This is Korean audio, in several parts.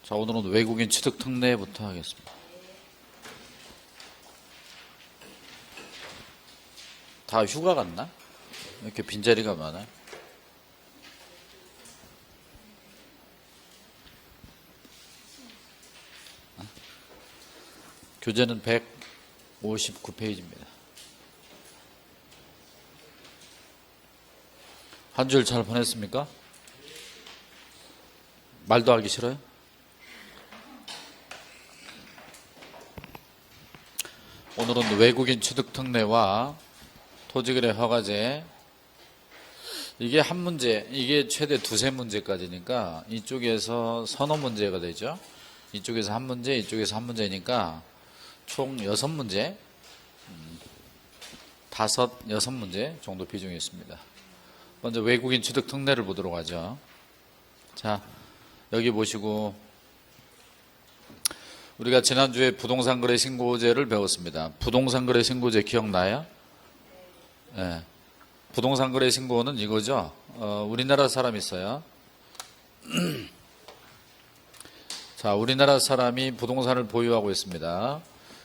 자, 오늘은 외국인 취득 특례부터 하겠습니다. 다 휴가 갔나? 이렇게 빈자리가 많아요. 교재는 159페이지입니다. 한 주일 잘 보냈습니까? 말도 하기 싫어요? 오늘은 외국인 취득 특례와 토지거래 허가제, 이게 한 문제, 이게 최대 두세 문제까지니까 이쪽에서 서너 문제가 되죠. 이쪽에서 한 문제, 이쪽에서 한 문제니까 총 6문제, 여섯 문제 정도 비중이 있습니다. 먼저 외국인 취득 특례를 보도록 하죠. 자, 여기 보시고 우리가 지난주에 부동산 거래 신고제를 배웠습니다. 부동산 거래 신고제 기억나요? 네. 부동산 거래 신고는 이거죠. 우리나라 사람이 있어요. 자, 우리나라 사람이 부동산을 보유하고 있습니다.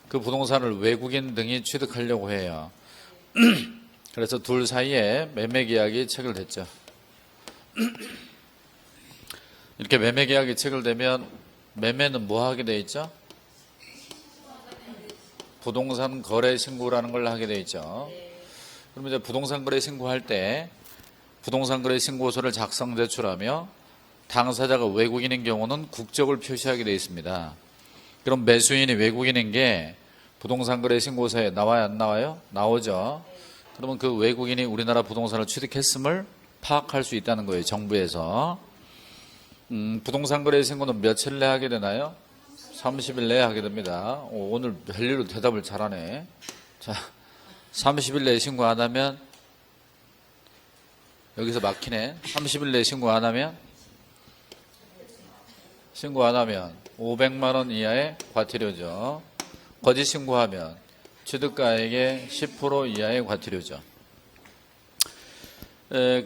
그 부동산을 외국인 등이 취득하려고 해요. 그래서 둘 사이에 매매 계약이 체결됐죠. 이렇게 매매 계약이 체결되면 매매는 뭐 하게 돼 있죠? 부동산 거래 신고라는 걸 하게 돼 있죠. 그러면 이제 부동산 거래 신고할 때 부동산 거래 신고서를 작성 제출하며 당사자가 외국인인 경우는 국적을 표시하게 돼 있습니다. 그럼 매수인이 외국인인 게 부동산 거래 신고서에 나와요, 안 나와요? 나오죠. 그러면 그 외국인이 우리나라 부동산을 취득했음을 파악할 수 있다는 거예요, 정부에서. 부동산 거래 신고는 며칠 내에 하게 되나요? 30일 내에 하게 됩니다. 오늘 별일로 대답을 잘하네. 자, 30일 내에 신고 안 하면, 여기서 막히네. 30일 내에 신고 안 하면 500만 원 이하의 과태료죠. 거짓 신고하면 취득가액의 10% 이하의 과태료죠.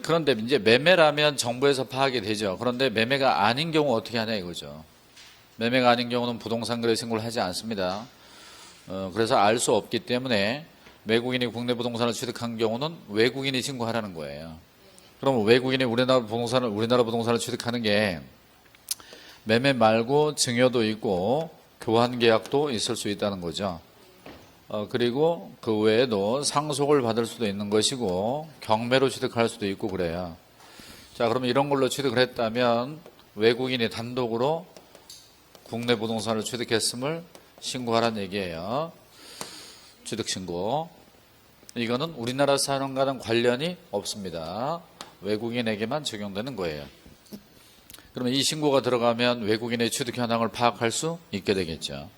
그런데 이제 매매라면 정부에서 파악이 되죠. 그런데 매매가 아닌 경우 어떻게 하냐 이거죠. 매매가 아닌 경우는 부동산 거래 신고를 하지 않습니다. 그래서 알 수 없기 때문에 외국인이 국내 부동산을 취득한 경우는 외국인이 신고하라는 거예요. 그러면 외국인이 우리나라 부동산을 취득하는 게 매매 말고 증여도 있고 교환 계약도 있을 수 있다는 거죠. 그리고 그 외에도 상속을 받을 수도 있는 것이고 경매로 취득할 수도 있고 그래요. 자, 그러면 이런 걸로 취득을 했다면 외국인이 단독으로 국내 부동산을 취득했음을 신고하라는 얘기예요. 취득신고. 이거는 우리나라 사람과는 관련이 없습니다. 외국인에게만 적용되는 거예요. 그러면 이 신고가 들어가면 외국인의 취득 현황을 파악할 수 있게 되겠죠.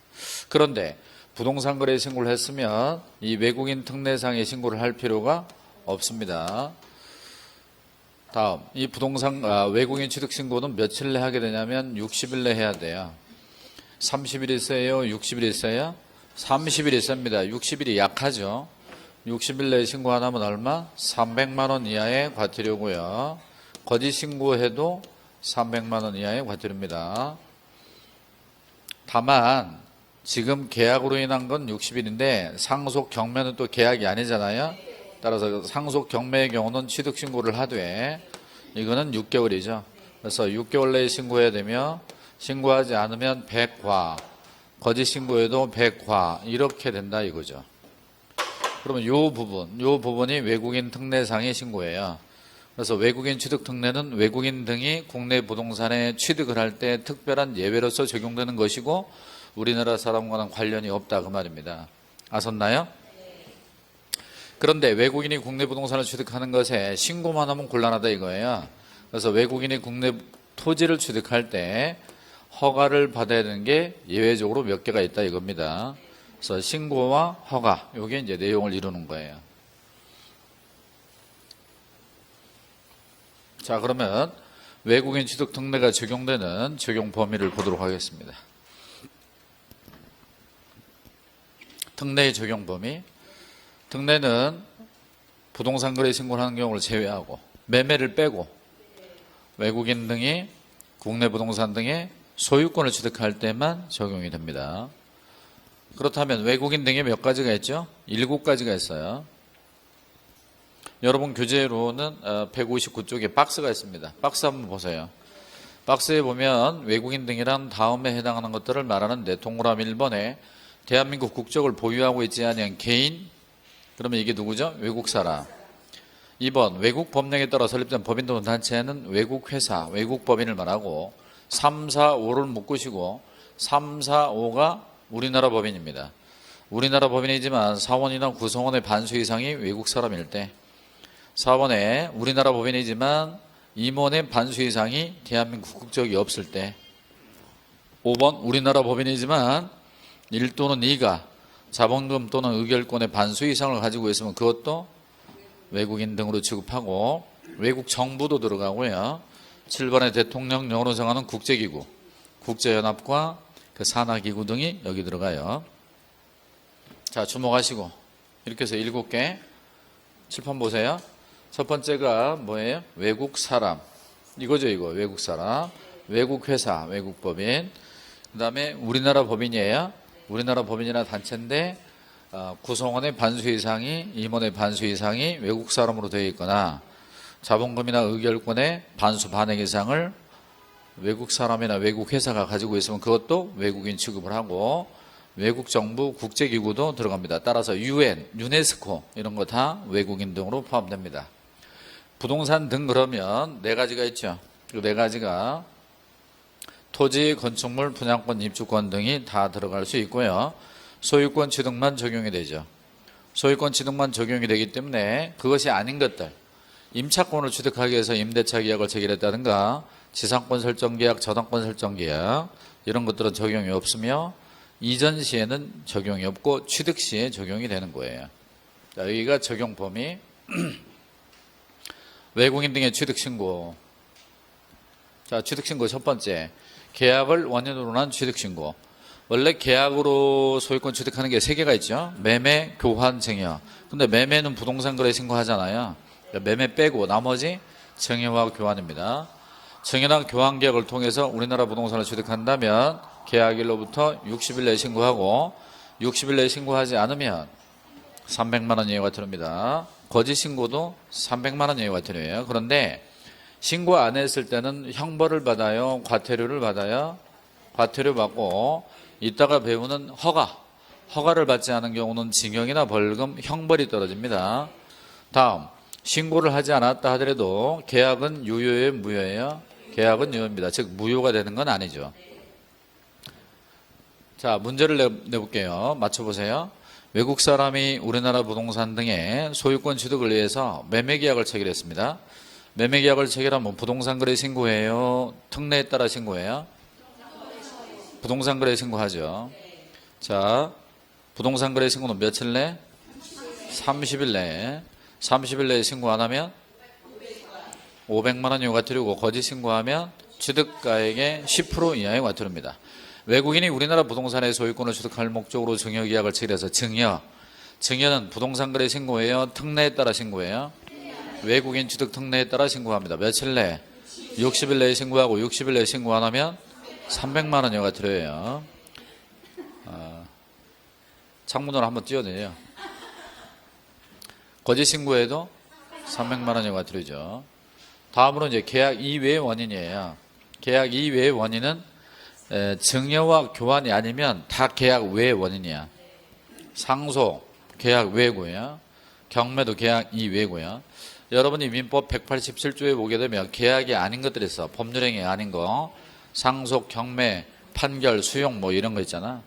그런데 부동산 거래 신고를 했으면 이 외국인 특례상의 신고를 할 필요가 없습니다. 다음, 이 외국인 취득 신고는 며칠 내에 하게 되냐면 60일 내에 해야 돼요. 30일 있어요? 60일 있어요? 30일 있습니다. 60일이 약하죠. 60일 내에 신고 안 하면 얼마? 300만 원 이하의 과태료고요. 거짓 신고해도 300만 원 이하의 과태료입니다. 다만 지금 계약으로 인한 건 60일인데 상속 경매는 또 계약이 아니잖아요. 따라서 상속 경매의 경우는 취득 신고를 하되 이거는 6개월이죠. 그래서 6개월 내에 신고해야 되며 신고하지 않으면 100화, 거짓 신고해도 100화 이렇게 된다 이거죠. 그러면 요 부분이 외국인 특례상의 신고예요. 그래서 외국인 취득 특례는 외국인 등이 국내 부동산에 취득을 할 때 특별한 예외로서 적용되는 것이고 우리나라 사람과는 관련이 없다 그 말입니다. 아셨나요? 그런데 외국인이 국내 부동산을 취득하는 것에 신고만 하면 곤란하다 이거예요. 그래서 외국인이 국내 토지를 취득할 때 허가를 받아야 되는 게 예외적으로 몇 개가 있다 이겁니다. 그래서 신고와 허가, 이게 이제 내용을 이루는 거예요. 자, 그러면 외국인 취득 특례가 적용되는 적용 범위를 보도록 하겠습니다. 특례의 적용 범위. 특례는 부동산 거래 신고를 하는 경우를 제외하고 매매를 빼고 외국인 등이 국내 부동산 등에 소유권을 취득할 때만 적용이 됩니다. 그렇다면 외국인 등에 몇 가지가 있죠? 7가지가 있어요. 여러분 교재로는 159쪽에 박스가 있습니다. 박스 한번 보세요. 박스에 보면 외국인 등이란 다음에 해당하는 것들을 말하는데 동그라미 1번에 대한민국 국적을 보유하고 있지 않은 개인, 그러면 이게 누구죠? 외국 사람. 2번 외국 법령에 따라 설립된 법인 또는 단체는 외국 회사, 외국 법인을 말하고 3, 4, 5를 묶으시고 3, 4, 5가 우리나라 법인입니다. 우리나라 법인이지만 사원이나 구성원의 반수 이상이 외국 사람일 때, 4번에 우리나라 법인이지만 임원의 반수 이상이 대한민국 국적이 없을 때, 5번 우리나라 법인이지만 1 또는 2가 자본금 또는 의결권의 반수 이상을 가지고 있으면 그것도 외국인 등으로 취급하고, 외국 정부도 들어가고요. 7번에 대통령령으로 정하는 국제기구, 국제연합과 그 산하기구 등이 여기 들어가요. 자, 주목하시고 이렇게 해서 7개 칠판 보세요. 첫 번째가 뭐예요? 외국 사람, 이거죠. 이거 외국 사람, 외국 회사, 외국 법인. 그 다음에 우리나라 법인이에요. 우리나라 법인이나 단체인데 구성원의 반수 이상이, 임원의 반수 이상이 외국 사람으로 되어 있거나 자본금이나 의결권의 반수 반액 이상을 외국 사람이나 외국 회사가 가지고 있으면 그것도 외국인 취급을 하고, 외국 정부, 국제기구도 들어갑니다. 따라서 UN, 유네스코 이런 거 다 외국인 등으로 포함됩니다. 부동산 등 그러면 4가지가 있죠. 그 4가지가 토지, 건축물, 분양권, 입주권 등이 다 들어갈 수 있고요. 소유권 취득만 적용이 되죠. 소유권 취득만 적용이 되기 때문에 그것이 아닌 것들, 임차권을 취득하기 위해서 임대차 계약을 체결했다든가 지상권 설정 계약, 저당권 설정 계약 이런 것들은 적용이 없으며 이전 시에는 적용이 없고 취득 시에 적용이 되는 거예요. 자, 여기가 적용 범위. 외국인 등의 취득 신고. 자, 취득 신고 첫 번째. 계약을 원인으로 한 취득 신고. 원래 계약으로 소유권 취득하는 게 3개가 있죠. 매매, 교환, 증여. 근데 매매는 부동산 거래 신고하잖아요. 매매 빼고 나머지 증여와 교환입니다. 증여나 교환 계약을 통해서 우리나라 부동산을 취득한다면 계약일로부터 60일 내에 신고하고 60일 내에 신고하지 않으면 300만 원 이하가 들어옵니다. 거짓 신고도 300만 원 이하가 들어요. 그런데 신고 안 했을 때는 형벌을 받아요? 과태료를 받아요? 과태료 받고, 이따가 배우는 허가를 받지 않은 경우는 징역이나 벌금, 형벌이 떨어집니다. 다음, 신고를 하지 않았다 하더라도 계약은 유효예요, 무효예요? 계약은 유효입니다. 즉 무효가 되는 건 아니죠. 자, 문제를 내볼게요. 맞춰보세요. 외국 사람이 우리나라 부동산 등의 소유권 취득을 위해서 매매계약을 체결했습니다. 매매계약을 체결하면 부동산 거래 신고해요? 특례에 따라 신고해요? 부동산 거래 신고하죠. 자, 부동산 거래 신고는 며칠 내? 30일 내에. 30일 내에 신고 안 하면 500만 원 이하 과태료고, 거짓 신고하면 취득가액의 10% 이하의 과태료입니다. 외국인이 우리나라 부동산의 소유권을 취득할 목적으로 증여계약을 체결해서 증여는 부동산 거래 신고예요? 특례에 따라 신고해요? 외국인 취득 특례에 따라 신고합니다. 며칠 내에? 60일 내에 신고하고 60일 내에 신고 안 하면 300만 원 이하 과태료예요. 창문으로 한번 띄워내요. 거짓 신고에도 300만 원 이하 과태료죠. 다음으로 이제 계약 이외의 원인이에요. 계약 이외의 원인은 증여와 교환이 아니면 다 계약 외의 원인이야. 상속, 계약 외고요. 경매도 계약 이외고요. 여러분이 민법 187조에 보게 되면 계약이 아닌 것들이 있어. 법률행위 아닌 거. 상속, 경매, 판결, 수용 뭐 이런 거 있잖아.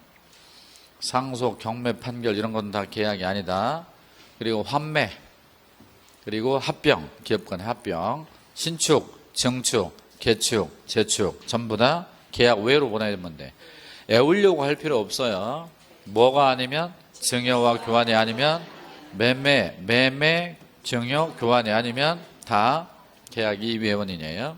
상속, 경매, 판결 이런 건 다 계약이 아니다. 그리고 환매, 그리고 합병, 기업 간의 합병, 신축, 증축, 개축, 재축 전부 다 계약 외로 보내면 돼. 애우려고 할 필요 없어요. 뭐가 아니면? 증여와 교환이 아니면 매매, 증여, 교환이 아니면 다 계약 이외의 원인이에요.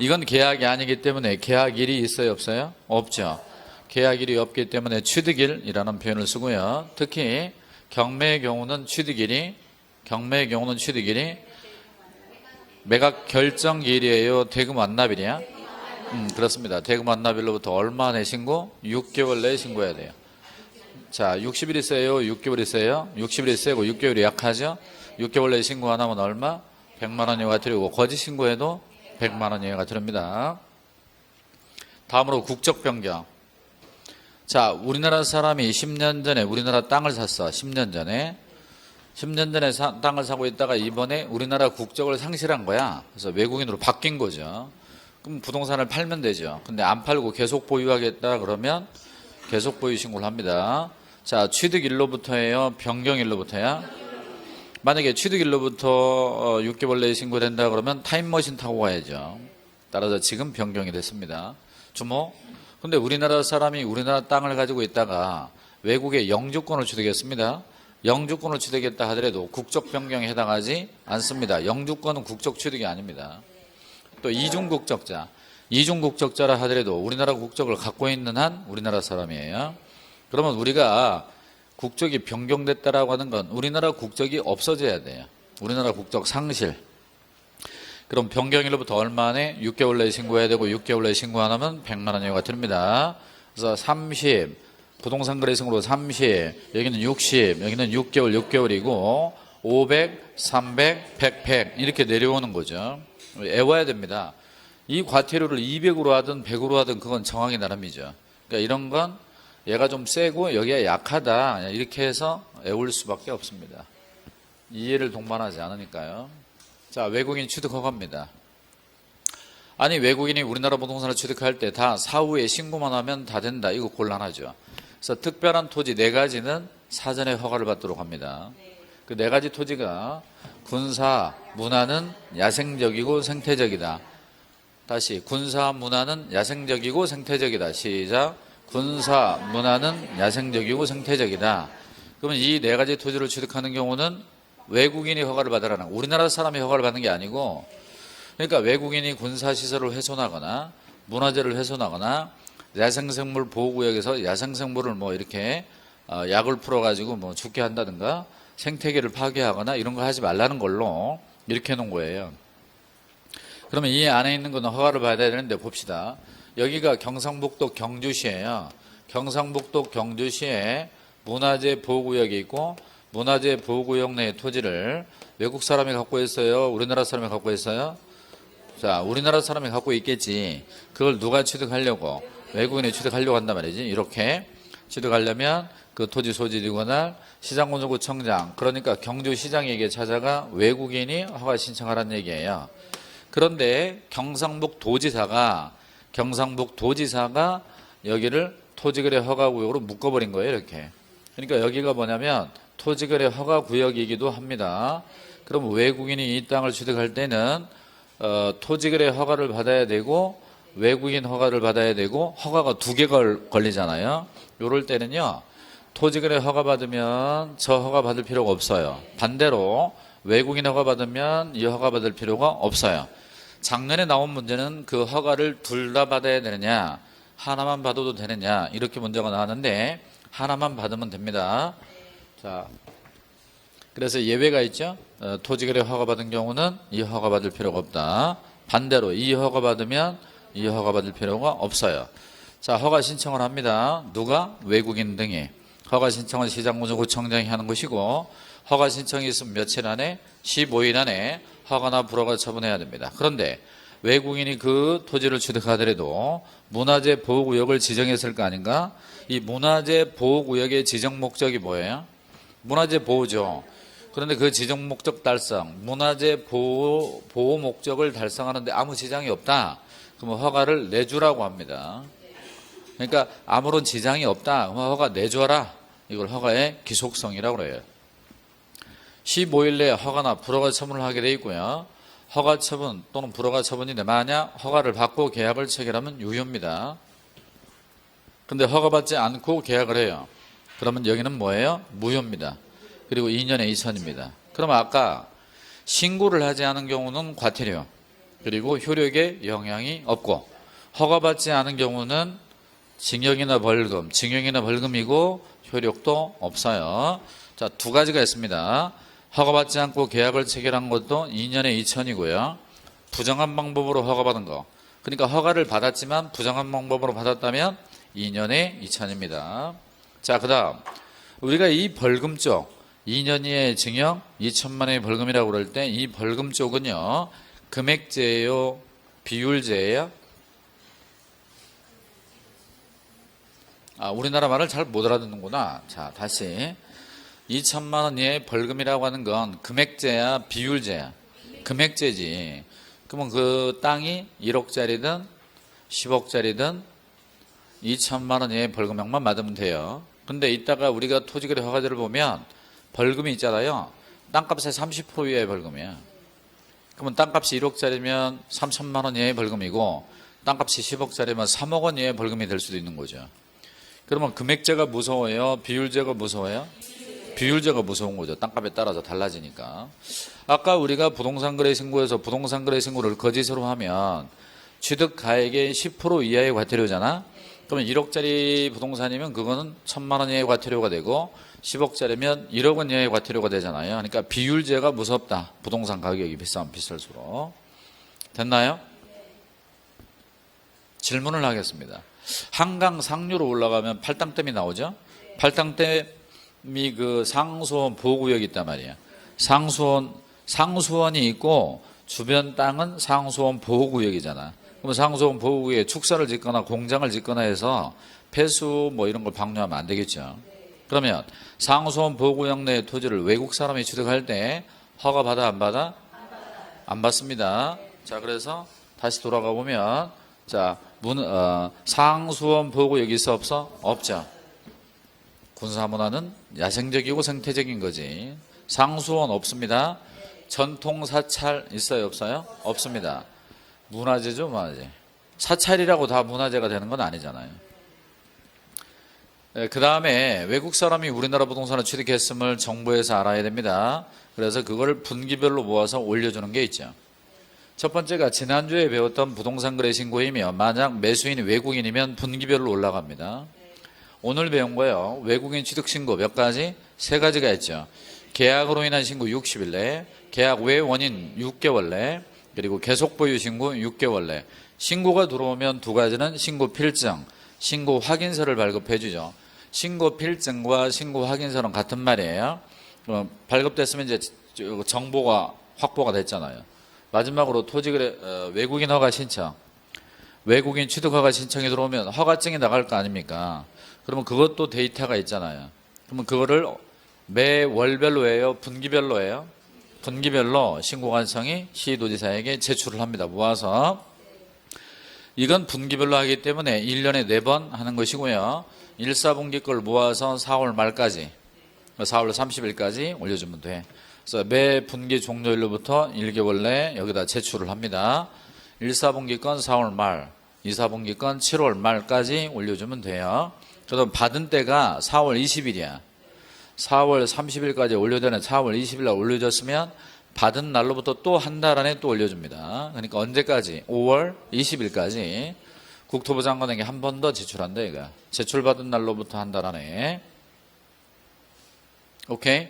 이건 계약이 아니기 때문에 계약일이 있어요, 없어요? 없죠. 계약일이 없기 때문에 취득일이라는 표현을 쓰고요. 특히 경매의 경우는 취득일이 매각 결정일이에요, 대금 완납일이야? 그렇습니다. 대금 완납일로부터 얼마 내 신고? 6개월 내에 신고해야 돼요. 자, 60일이 세요? 6개월이 세요? 60일이 세고 6개월이 약하죠? 6개월 내에 신고 안 하면 얼마? 100만 원 이하가 들고 거짓 신고해도 100만 원 이하가 들습니다. 다음으로 국적 변경. 자, 우리나라 사람이 10년 전에 우리나라 땅을 샀어. 10년 전에 땅을 사고 있다가 이번에 우리나라 국적을 상실한 거야. 그래서 외국인으로 바뀐 거죠. 그럼 부동산을 팔면 되죠. 근데 안 팔고 계속 보유하겠다 그러면 계속 보유 신고를 합니다. 자, 취득일로부터예요? 변경일로부터야? 만약에 취득일로부터 6개월 내에 신고된다 그러면 타임머신 타고 가야죠. 따라서 지금 변경이 됐습니다. 주모? 근데 우리나라 사람이 우리나라 땅을 가지고 있다가 외국에 영주권을 취득했습니다. 영주권을 취득했다 하더라도 국적 변경에 해당하지 않습니다. 영주권은 국적 취득이 아닙니다. 또 이중국적자라 하더라도 우리나라 국적을 갖고 있는 한 우리나라 사람이에요. 그러면 우리가 국적이 변경됐다라고 하는 건 우리나라 국적이 없어져야 돼요. 우리나라 국적 상실. 그럼 변경일로부터 얼마 안에 6개월 내에 신고해야 되고 6개월 내에 신고 안 하면 100만 원 이하가 듭니다. 그래서 30, 부동산 거래승으로 30, 여기는 60, 여기는 6개월이고 500, 300, 100 이렇게 내려오는 거죠. 애워야 됩니다. 이 과태료를 200으로 하든 100으로 하든 그건 정황이 나름이죠. 그러니까 이런 건 얘가 좀 세고 여기가 약하다 이렇게 해서 애울 수밖에 없습니다. 이해를 동반하지 않으니까요. 자, 외국인 취득 허가입니다. 아니 외국인이 우리나라 부동산을 취득할 때 다 사후에 신고만 하면 다 된다. 이거 곤란하죠. 그래서 특별한 토지 4가지는 사전에 허가를 받도록 합니다. 그 4가지 토지가 군사, 문화는 야생적이고 생태적이다. 다시 군사, 문화는 야생적이고 생태적이다. 시작. 군사, 문화는 야생적이고 생태적이다. 그러면 이 4가지 토지를 취득하는 경우는 외국인이 허가를 받으라는 우리나라 사람이 허가를 받는 게 아니고 그러니까 외국인이 군사시설을 훼손하거나 문화재를 훼손하거나 야생생물 보호구역에서 야생생물을 뭐 이렇게 약을 풀어가지고 뭐 죽게 한다든가 생태계를 파괴하거나 이런 거 하지 말라는 걸로 이렇게 해놓은 거예요. 그러면 이 안에 있는 거는 허가를 받아야 되는데 봅시다. 여기가 경상북도 경주시예요. 경상북도 경주시에 문화재 보호구역이 있고 문화재 보호구역 내의 토지를 외국 사람이 갖고 있어요? 우리나라 사람이 갖고 있어요? 자, 우리나라 사람이 갖고 있겠지. 그걸 누가 취득하려고? 외국인이 취득하려고 한단 말이지. 이렇게 취득하려면 그 토지 소지리거나 시장군수구청장, 그러니까 경주시장에게 찾아가 외국인이 허가 신청하라는 얘기예요. 그런데 경상북도지사가 여기를 토지거래 허가구역으로 묶어버린 거예요. 이렇게. 그러니까 여기가 뭐냐면 토지거래 허가구역이기도 합니다. 그럼 외국인이 이 땅을 취득할 때는 토지거래 허가를 받아야 되고 외국인 허가를 받아야 되고 허가가 2개가 걸리잖아요. 이럴 때는요. 토지거래 허가 받으면 저 허가 받을 필요가 없어요. 반대로 외국인 허가 받으면 이 허가 받을 필요가 없어요. 작년에 나온 문제는 그 허가를 둘 다 받아야 되느냐 하나만 받아도 되느냐 이렇게 문제가 나왔는데 하나만 받으면 됩니다. 자, 그래서 예외가 있죠. 토지거래 허가 받은 경우는 이 허가 받을 필요가 없다. 반대로 이 허가 받으면 이 허가 받을 필요가 없어요. 자, 허가 신청을 합니다. 누가? 외국인 등이. 허가 신청은 시장군수구청장이 하는 것이고 허가 신청이 있으면 며칠 안에 15일 안에 허가나 불허가 처분해야 됩니다. 그런데 외국인이 그 토지를 취득하더라도 문화재 보호구역을 지정했을 거 아닌가? 이 문화재 보호구역의 지정 목적이 뭐예요? 문화재 보호죠. 그런데 그 지정 목적 달성, 문화재 보호 목적을 달성하는데 아무 지장이 없다. 그러면 허가를 내주라고 합니다. 그러니까 아무런 지장이 없다. 그러면 허가 내줘라. 이걸 허가의 기속성이라고 그래요. 15일 내에 허가나 불허가 처분을 하게 돼 있고요. 허가 처분 또는 불허가 처분인데 만약 허가를 받고 계약을 체결하면 유효입니다. 근데 허가받지 않고 계약을 해요. 그러면 여기는 뭐예요? 무효입니다. 그리고 2년에 2천입니다. 그럼 아까 신고를 하지 않은 경우는 과태료 그리고 효력에 영향이 없고 허가받지 않은 경우는 징역이나 벌금이고 효력도 없어요. 자, 2가지가 있습니다. 허가받지 않고 계약을 체결한 것도 2년에 2천이고요. 부정한 방법으로 허가받은 거. 그러니까 허가를 받았지만 부정한 방법으로 받았다면 2년에 2천입니다. 자, 그 다음 우리가 이 벌금 쪽 2년 이하의 징역 2천만 원의 벌금이라고 그럴 때 이 벌금 쪽은요 금액제예요, 비율제예요? 우리나라 말을 잘 못 알아듣는구나. 자, 다시 2천만 원 이하의 벌금이라고 하는 건 금액제야, 비율제야? 금액제지. 그러면 그 땅이 1억짜리든 10억짜리든 2천만 원 이하의 벌금형만 맞으면 돼요. 근데 이따가 우리가 토지거래 허가제를 보면 벌금이 있잖아요. 땅값의 30% 이하의 벌금이야. 그러면 땅값이 1억짜리면 3천만 원 이하의 벌금이고 땅값이 10억짜리면 3억 원 이하의 벌금이 될 수도 있는 거죠. 그러면 금액제가 무서워요? 비율제가 무서워요? 비율제가 무서운 거죠. 땅값에 따라서 달라지니까. 아까 우리가 부동산 거래 신고에서 부동산 거래 신고를 거짓으로 하면 취득 가액의 10% 이하의 과태료잖아. 그러면 1억짜리 부동산이면 그거는 1,000만 원 이하의 과태료가 되고 10억짜리면 1억 원 이하의 과태료가 되잖아요. 그러니까 비율제가 무섭다. 부동산 가격이 비싸면 비쌀수록. 됐나요? 질문을 하겠습니다. 한강 상류로 올라가면 팔당댐이 나오죠? 팔당댐이 그 상수원 보호구역이 있단 말이에요. 상수원이 있고 주변 땅은 상수원 보호구역이잖아. 그럼 상수원 보호구역에 축사를 짓거나 공장을 짓거나 해서 폐수 뭐 이런 걸 방류하면 안 되겠죠. 그러면 상수원 보호구역 내 토지를 외국 사람이 취득할 때 허가 받아 안 받아? 안 받습니다. 자, 그래서 다시 돌아가 보면 자, 상수원 보호구역 있어 없어? 없죠. 군사문화는 야생적이고 생태적인 거지. 상수원 없습니다. 전통 사찰 있어요 없어요? 없습니다. 문화재죠, 문화재. 사찰이라고 다 문화재가 되는 건 아니잖아요. 그 다음에 외국 사람이 우리나라 부동산을 취득했음을 정부에서 알아야 됩니다. 그래서 그걸 분기별로 모아서 올려주는 게 있죠. 첫 번째가 지난주에 배웠던 부동산 거래 신고이며 만약 매수인이 외국인이면 분기별로 올라갑니다. 오늘 배운 거예요. 외국인 취득 신고 몇 가지? 3가지가 있죠. 계약으로 인한 신고 60일 내, 계약 외 원인 6개월 내, 그리고 계속 보유 신고 6개월 내. 신고가 들어오면 2가지는 신고 필증, 신고 확인서를 발급해 주죠. 신고 필증과 신고 확인서는 같은 말이에요. 발급됐으면 이제 정보가 확보가 됐잖아요. 마지막으로 토지거래 외국인 허가 신청, 외국인 취득 허가 신청이 들어오면 허가증이 나갈 거 아닙니까? 그러면 그것도 데이터가 있잖아요. 그러면 그거를 매 월별로 해요? 분기별로 해요? 분기별로 신고관청이 시도지사에게 제출을 합니다. 모아서. 이건 분기별로 하기 때문에 1년에 4번 하는 것이고요. 1, 4분기 걸 모아서 4월 말까지, 4월 30일까지 올려주면 돼. 그래서 매 분기 종료일로부터 1개월 내에 여기다 제출을 합니다. 1, 4분기 건 4월 말, 2, 4분기 건 7월 말까지 올려주면 돼요. 그래도 받은 때가 4월 20일이야. 4월 30일까지 올려되는 4월 20일 날 올려줬으면 받은 날로부터 또 한 달 안에 또 올려줍니다. 그러니까 언제까지? 5월 20일까지 국토부 장관에게 한 번 더 제출한다 이거. 제출받은 날로부터 한 달 안에. 오케이?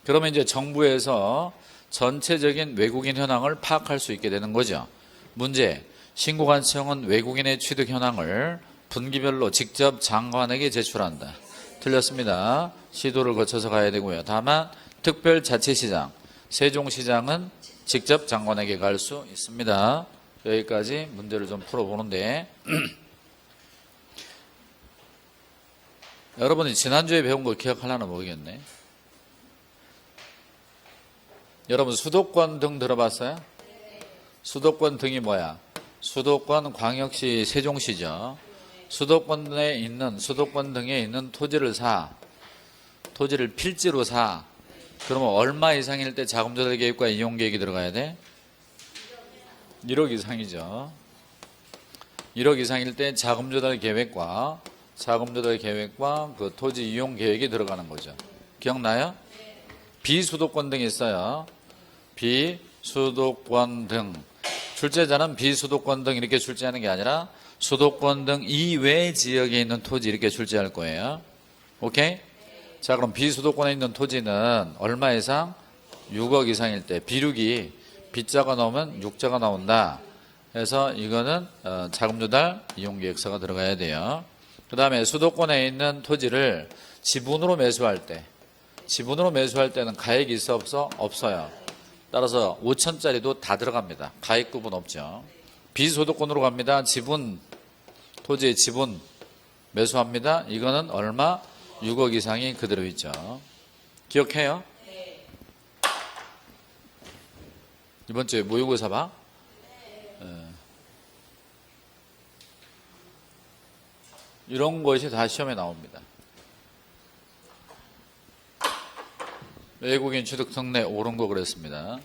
그러면 이제 정부에서 전체적인 외국인 현황을 파악할 수 있게 되는 거죠. 문제, 신고관청은 외국인의 취득 현황을 분기별로 직접 장관에게 제출한다. 틀렸습니다. 시도를 거쳐서 가야 되고요. 다만 특별자치시장, 세종시장은 직접 장관에게 갈 수 있습니다. 여기까지 문제를 좀 풀어보는데 여러분이 지난주에 배운 거 기억하려나 모르겠네. 여러분 수도권 등 들어봤어요? 수도권 등이 뭐야? 수도권 광역시 세종시죠. 수도권 등에 있는 토지를 토지를 필지로 사. 그러면 얼마 이상일 때 자금 조달 계획과 이용 계획이 들어가야 돼? 1억 이상이죠. 1억 이상일 때 자금 조달 계획과 그 토지 이용 계획이 들어가는 거죠. 기억나요? 비수도권 등이 있어요. 비수도권 등. 출제자는 비수도권 등 이렇게 출제하는 게 아니라 수도권 등 이외 지역에 있는 토지 이렇게 출제할 거예요. 오케이? 자, 그럼 비수도권에 있는 토지는 얼마 이상? 6억 이상일 때. 비륙이 B자가 나오면 6자가 나온다. 그래서 이거는 자금 조달 이용계획서가 들어가야 돼요. 그 다음에 수도권에 있는 토지를 지분으로 매수할 때는 가액이 있어 없어? 없어요. 따라서 5천짜리도 다 들어갑니다. 가액 구분 없죠. 비소득권으로 갑니다. 토지의 지분 매수합니다. 이거는 얼마? 6억 이상이 그대로 있죠. 기억해요? 이번 주에 모의고사 봐? 이런 것이 다 시험에 나옵니다. 외국인 취득 특례 옳은 거 그랬습니다.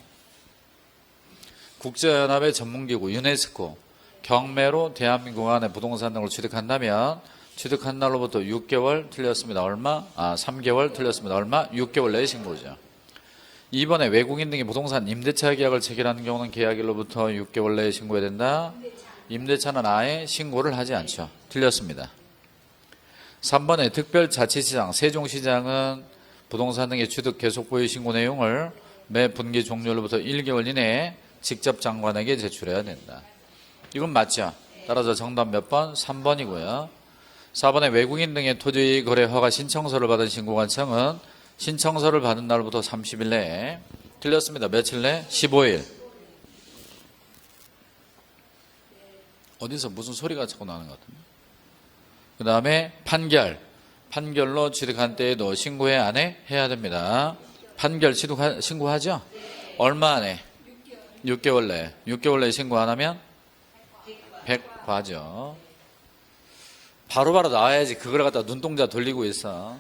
국제연합의 전문기구 유네스코 경매로 대한민국 안에 부동산 등을 취득한다면 취득한 날로부터 6개월 틀렸습니다. 얼마? 3개월 틀렸습니다. 얼마? 6개월 내에 신고죠. 이번에 외국인 등이 부동산 임대차 계약을 체결하는 경우는 계약일로부터 6개월 내에 신고해야 된다. 임대차는 아예 신고를 하지 않죠. 틀렸습니다. 3번에 특별자치시장 세종시장은 부동산 등의 취득 계속 보유 신고 내용을 매 분기 종료로부터 1개월 이내에 직접 장관에게 제출해야 된다. 이건 맞죠? 따라서 정답 몇 번? 3번이고요. 4번에 외국인 등의 토지 거래 허가 신청서를 받은 신고관청은 신청서를 받은 날부터 30일 내에 틀렸습니다. 며칠 내? 15일. 어디서 무슨 소리가 자꾸 나는 것 같은데. 그 다음에 판결로 취득한 때에도 신고해 안 해? 해야 됩니다. 판결 신고하죠? 얼마 안에? 6개월 내에. 6개월 내에 신고 안 하면 100과죠. 바로바로 나와야지. 그걸 갖다 눈동자 돌리고 있어.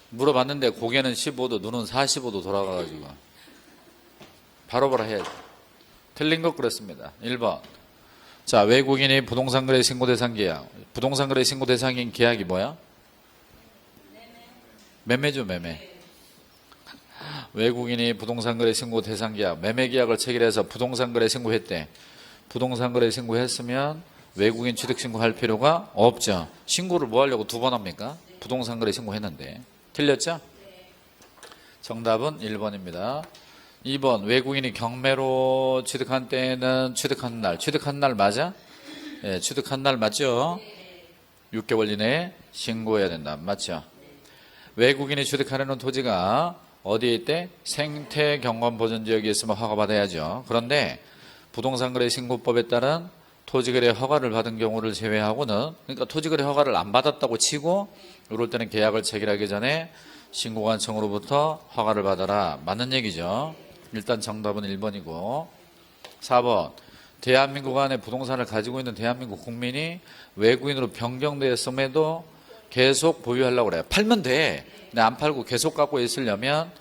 물어봤는데 고개는 15도 눈은 45도 돌아가가지고 바로바로 해야지. 틀린 것 그렇습니다. 1번. 자, 외국인이 부동산 거래 신고 대상 계약. 부동산 거래 신고 대상인 계약이 뭐야? 매매죠, 매매. 외국인이 부동산 거래 신고 대상 계약, 매매 계약을 체결해서 부동산 거래 신고했대. 부동산 거래 신고했으면 외국인 취득 신고할 필요가 없죠. 신고를 뭐 하려고 2번 합니까? 부동산 거래 신고했는데. 틀렸죠? 정답은 1번입니다. 2번 외국인이 경매로 취득한 때는 취득한 날 맞아? 예, 취득한 날 맞죠? 6개월 이내에 신고해야 된다. 맞죠? 외국인이 취득하려는 토지가 어디에 있대? 생태경관보전지역에 있으면 허가받아야죠. 그런데 부동산거래 신고법에 따른 토지거래 허가를 받은 경우를 제외하고는, 그러니까 토지거래 허가를 안 받았다고 치고 이럴 때는 계약을 체결하기 전에 신고관청으로부터 허가를 받아라. 맞는 얘기죠. 일단 정답은 1번이고 4번 대한민국 안에 부동산을 가지고 있는 대한민국 국민이 외국인으로 변경되었음에도 계속 보유하려고 그래요. 팔면 돼. 근데 안 팔고 계속 갖고 있으려면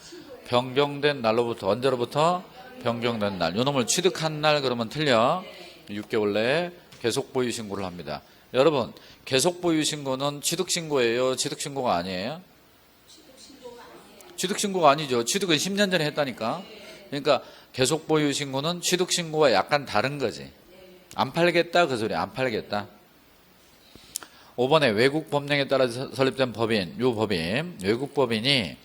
변경된 날로부터, 언제로부터? 변경된 날. 요놈을 취득한 날 그러면 틀려. 6개월 내에 계속 보유 신고를 합니다. 여러분, 계속 보유 신고는 취득 신고예요? 취득 신고가 아니에요? 취득 신고가 아니죠. 취득은 10년 전에 했다니까. 그러니까 계속 보유 신고는 취득 신고와 약간 다른 거지. 안 팔겠다 그 소리. 안 팔겠다. 5번에 외국 법령에 따라 설립된 법인, 요 법인, 외국 법인이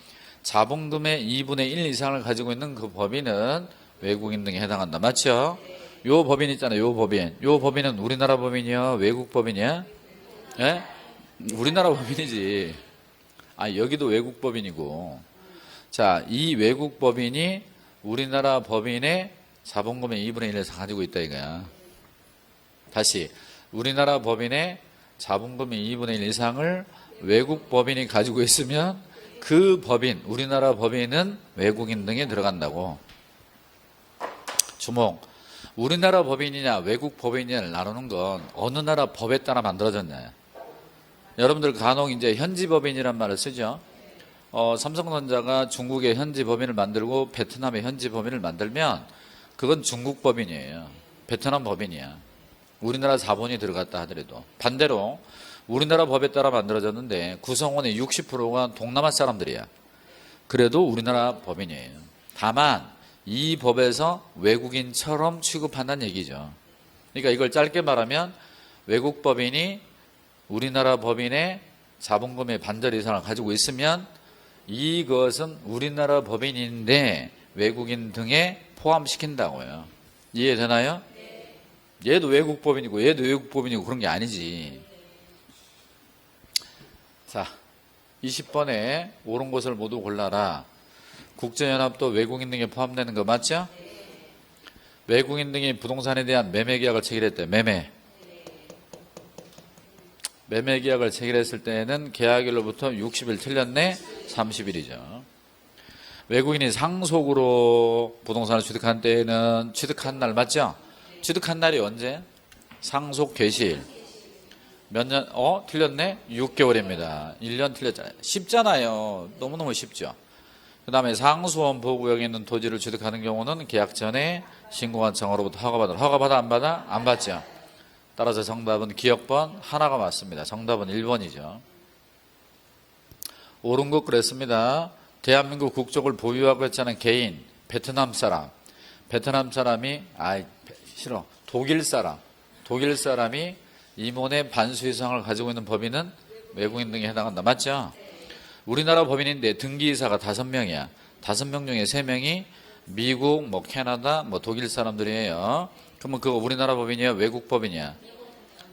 자본금의 2분의 1 이상을 가지고 있는 그 법인은 외국인 등에 해당한다. 맞죠? 요 법인 있잖아요. 요 법인. 요 법인은 우리나라 법인이야? 외국 법인이야? 예? 우리나라 법인이지. 여기도 외국 법인이고. 자, 이 외국 법인이 우리나라 법인의 자본금의 2분의 1을 가지고 있다 이거야. 다시, 우리나라 법인의 자본금의 2분의 1 이상을 외국 법인이 가지고 있으면 그 법인, 우리나라 법인은 외국인 등에 들어간다고. 주목. 우리나라 법인이냐 외국 법인이냐를 나누는 건 어느 나라 법에 따라 만들어졌냐. 여러분들 간혹 이제 현지 법인이란 말을 쓰죠. 삼성전자가 중국의 현지 법인을 만들고 베트남의 현지 법인을 만들면 그건 중국 법인이에요. 베트남 법인이야. 우리나라 자본이 들어갔다 하더라도. 반대로 우리나라 법에 따라 만들어졌는데 구성원의 60%가 동남아 사람들이야. 그래도 우리나라 법인이에요. 다만 이 법에서 외국인처럼 취급한다는 얘기죠. 그러니까 이걸 짧게 말하면 외국 법인이 우리나라 법인의 자본금의 반절 이상을 가지고 있으면 이것은 우리나라 법인인데 외국인 등에 포함시킨다고요. 이해되나요? 얘도 외국법인이고 얘도 외국법인이고 그런 게 아니지. 자, 20번에 옳은 것을 모두 골라라. 국제연합도 외국인 등에 포함되는 거 맞죠? 외국인 등이 부동산에 대한 매매 계약을 체결했대. 매매 계약을 체결했을 때는 계약일로부터 60일 틀렸네. 30일이죠. 외국인이 상속으로 부동산을 취득한 때에는 취득한 날 맞죠? 취득한 날이 언제? 상속 개시일. 몇 년? 틀렸네? 6개월입니다. 1년 틀렸잖아요. 쉽잖아요. 너무너무 쉽죠. 그 다음에 상수원 보호구역에 있는 토지를 취득하는 경우는 계약 전에 신고관청으로부터 허가받아 안 받아? 안 받죠. 따라서 정답은 기억번 하나가 맞습니다. 정답은 1번이죠. 옳은 것 그랬습니다. 대한민국 국적을 보유하고 있잖아요. 개인 베트남 사람이 독일 사람이 임원의 반수 이상을 가지고 있는 법인은 외국인 등에 해당한다. 맞죠? 우리나라 법인인데 등기이사가 5명이야. 5명 중에 3명이 미국, 캐나다, 독일 사람들이에요. 그러면 그거 우리나라 법인이야? 외국 법인이야?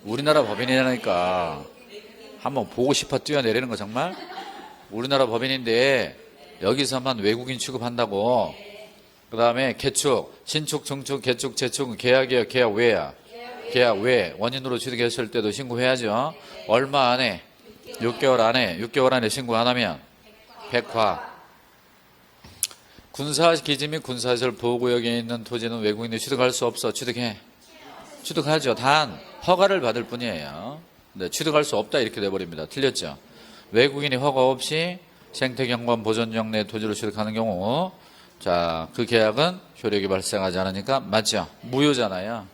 우리나라 법인이라니까. 한번 보고 싶어 뛰어내리는 거 정말? 우리나라 법인인데 여기서만 외국인 취급한다고. 그 다음에 개축, 신축, 증축, 개축, 재축, 계약이야? 계약 외야? 계약 외. 원인으로 취득했을 때도 신고해야죠. 얼마 안에? 6개월 안에 신고 안 하면 백화. 군사기지 및 군사시설 보호구역에 있는 토지는 외국인이 취득할 수 없어. 취득하죠. 단 허가를 받을 뿐이에요. 네, 취득할 수 없다 이렇게 돼버립니다. 틀렸죠. 외국인이 허가 없이 생태경관 보존지역 내 토지를 취득하는 경우 자, 그 계약은 효력이 발생하지 않으니까 맞죠. 무효잖아요.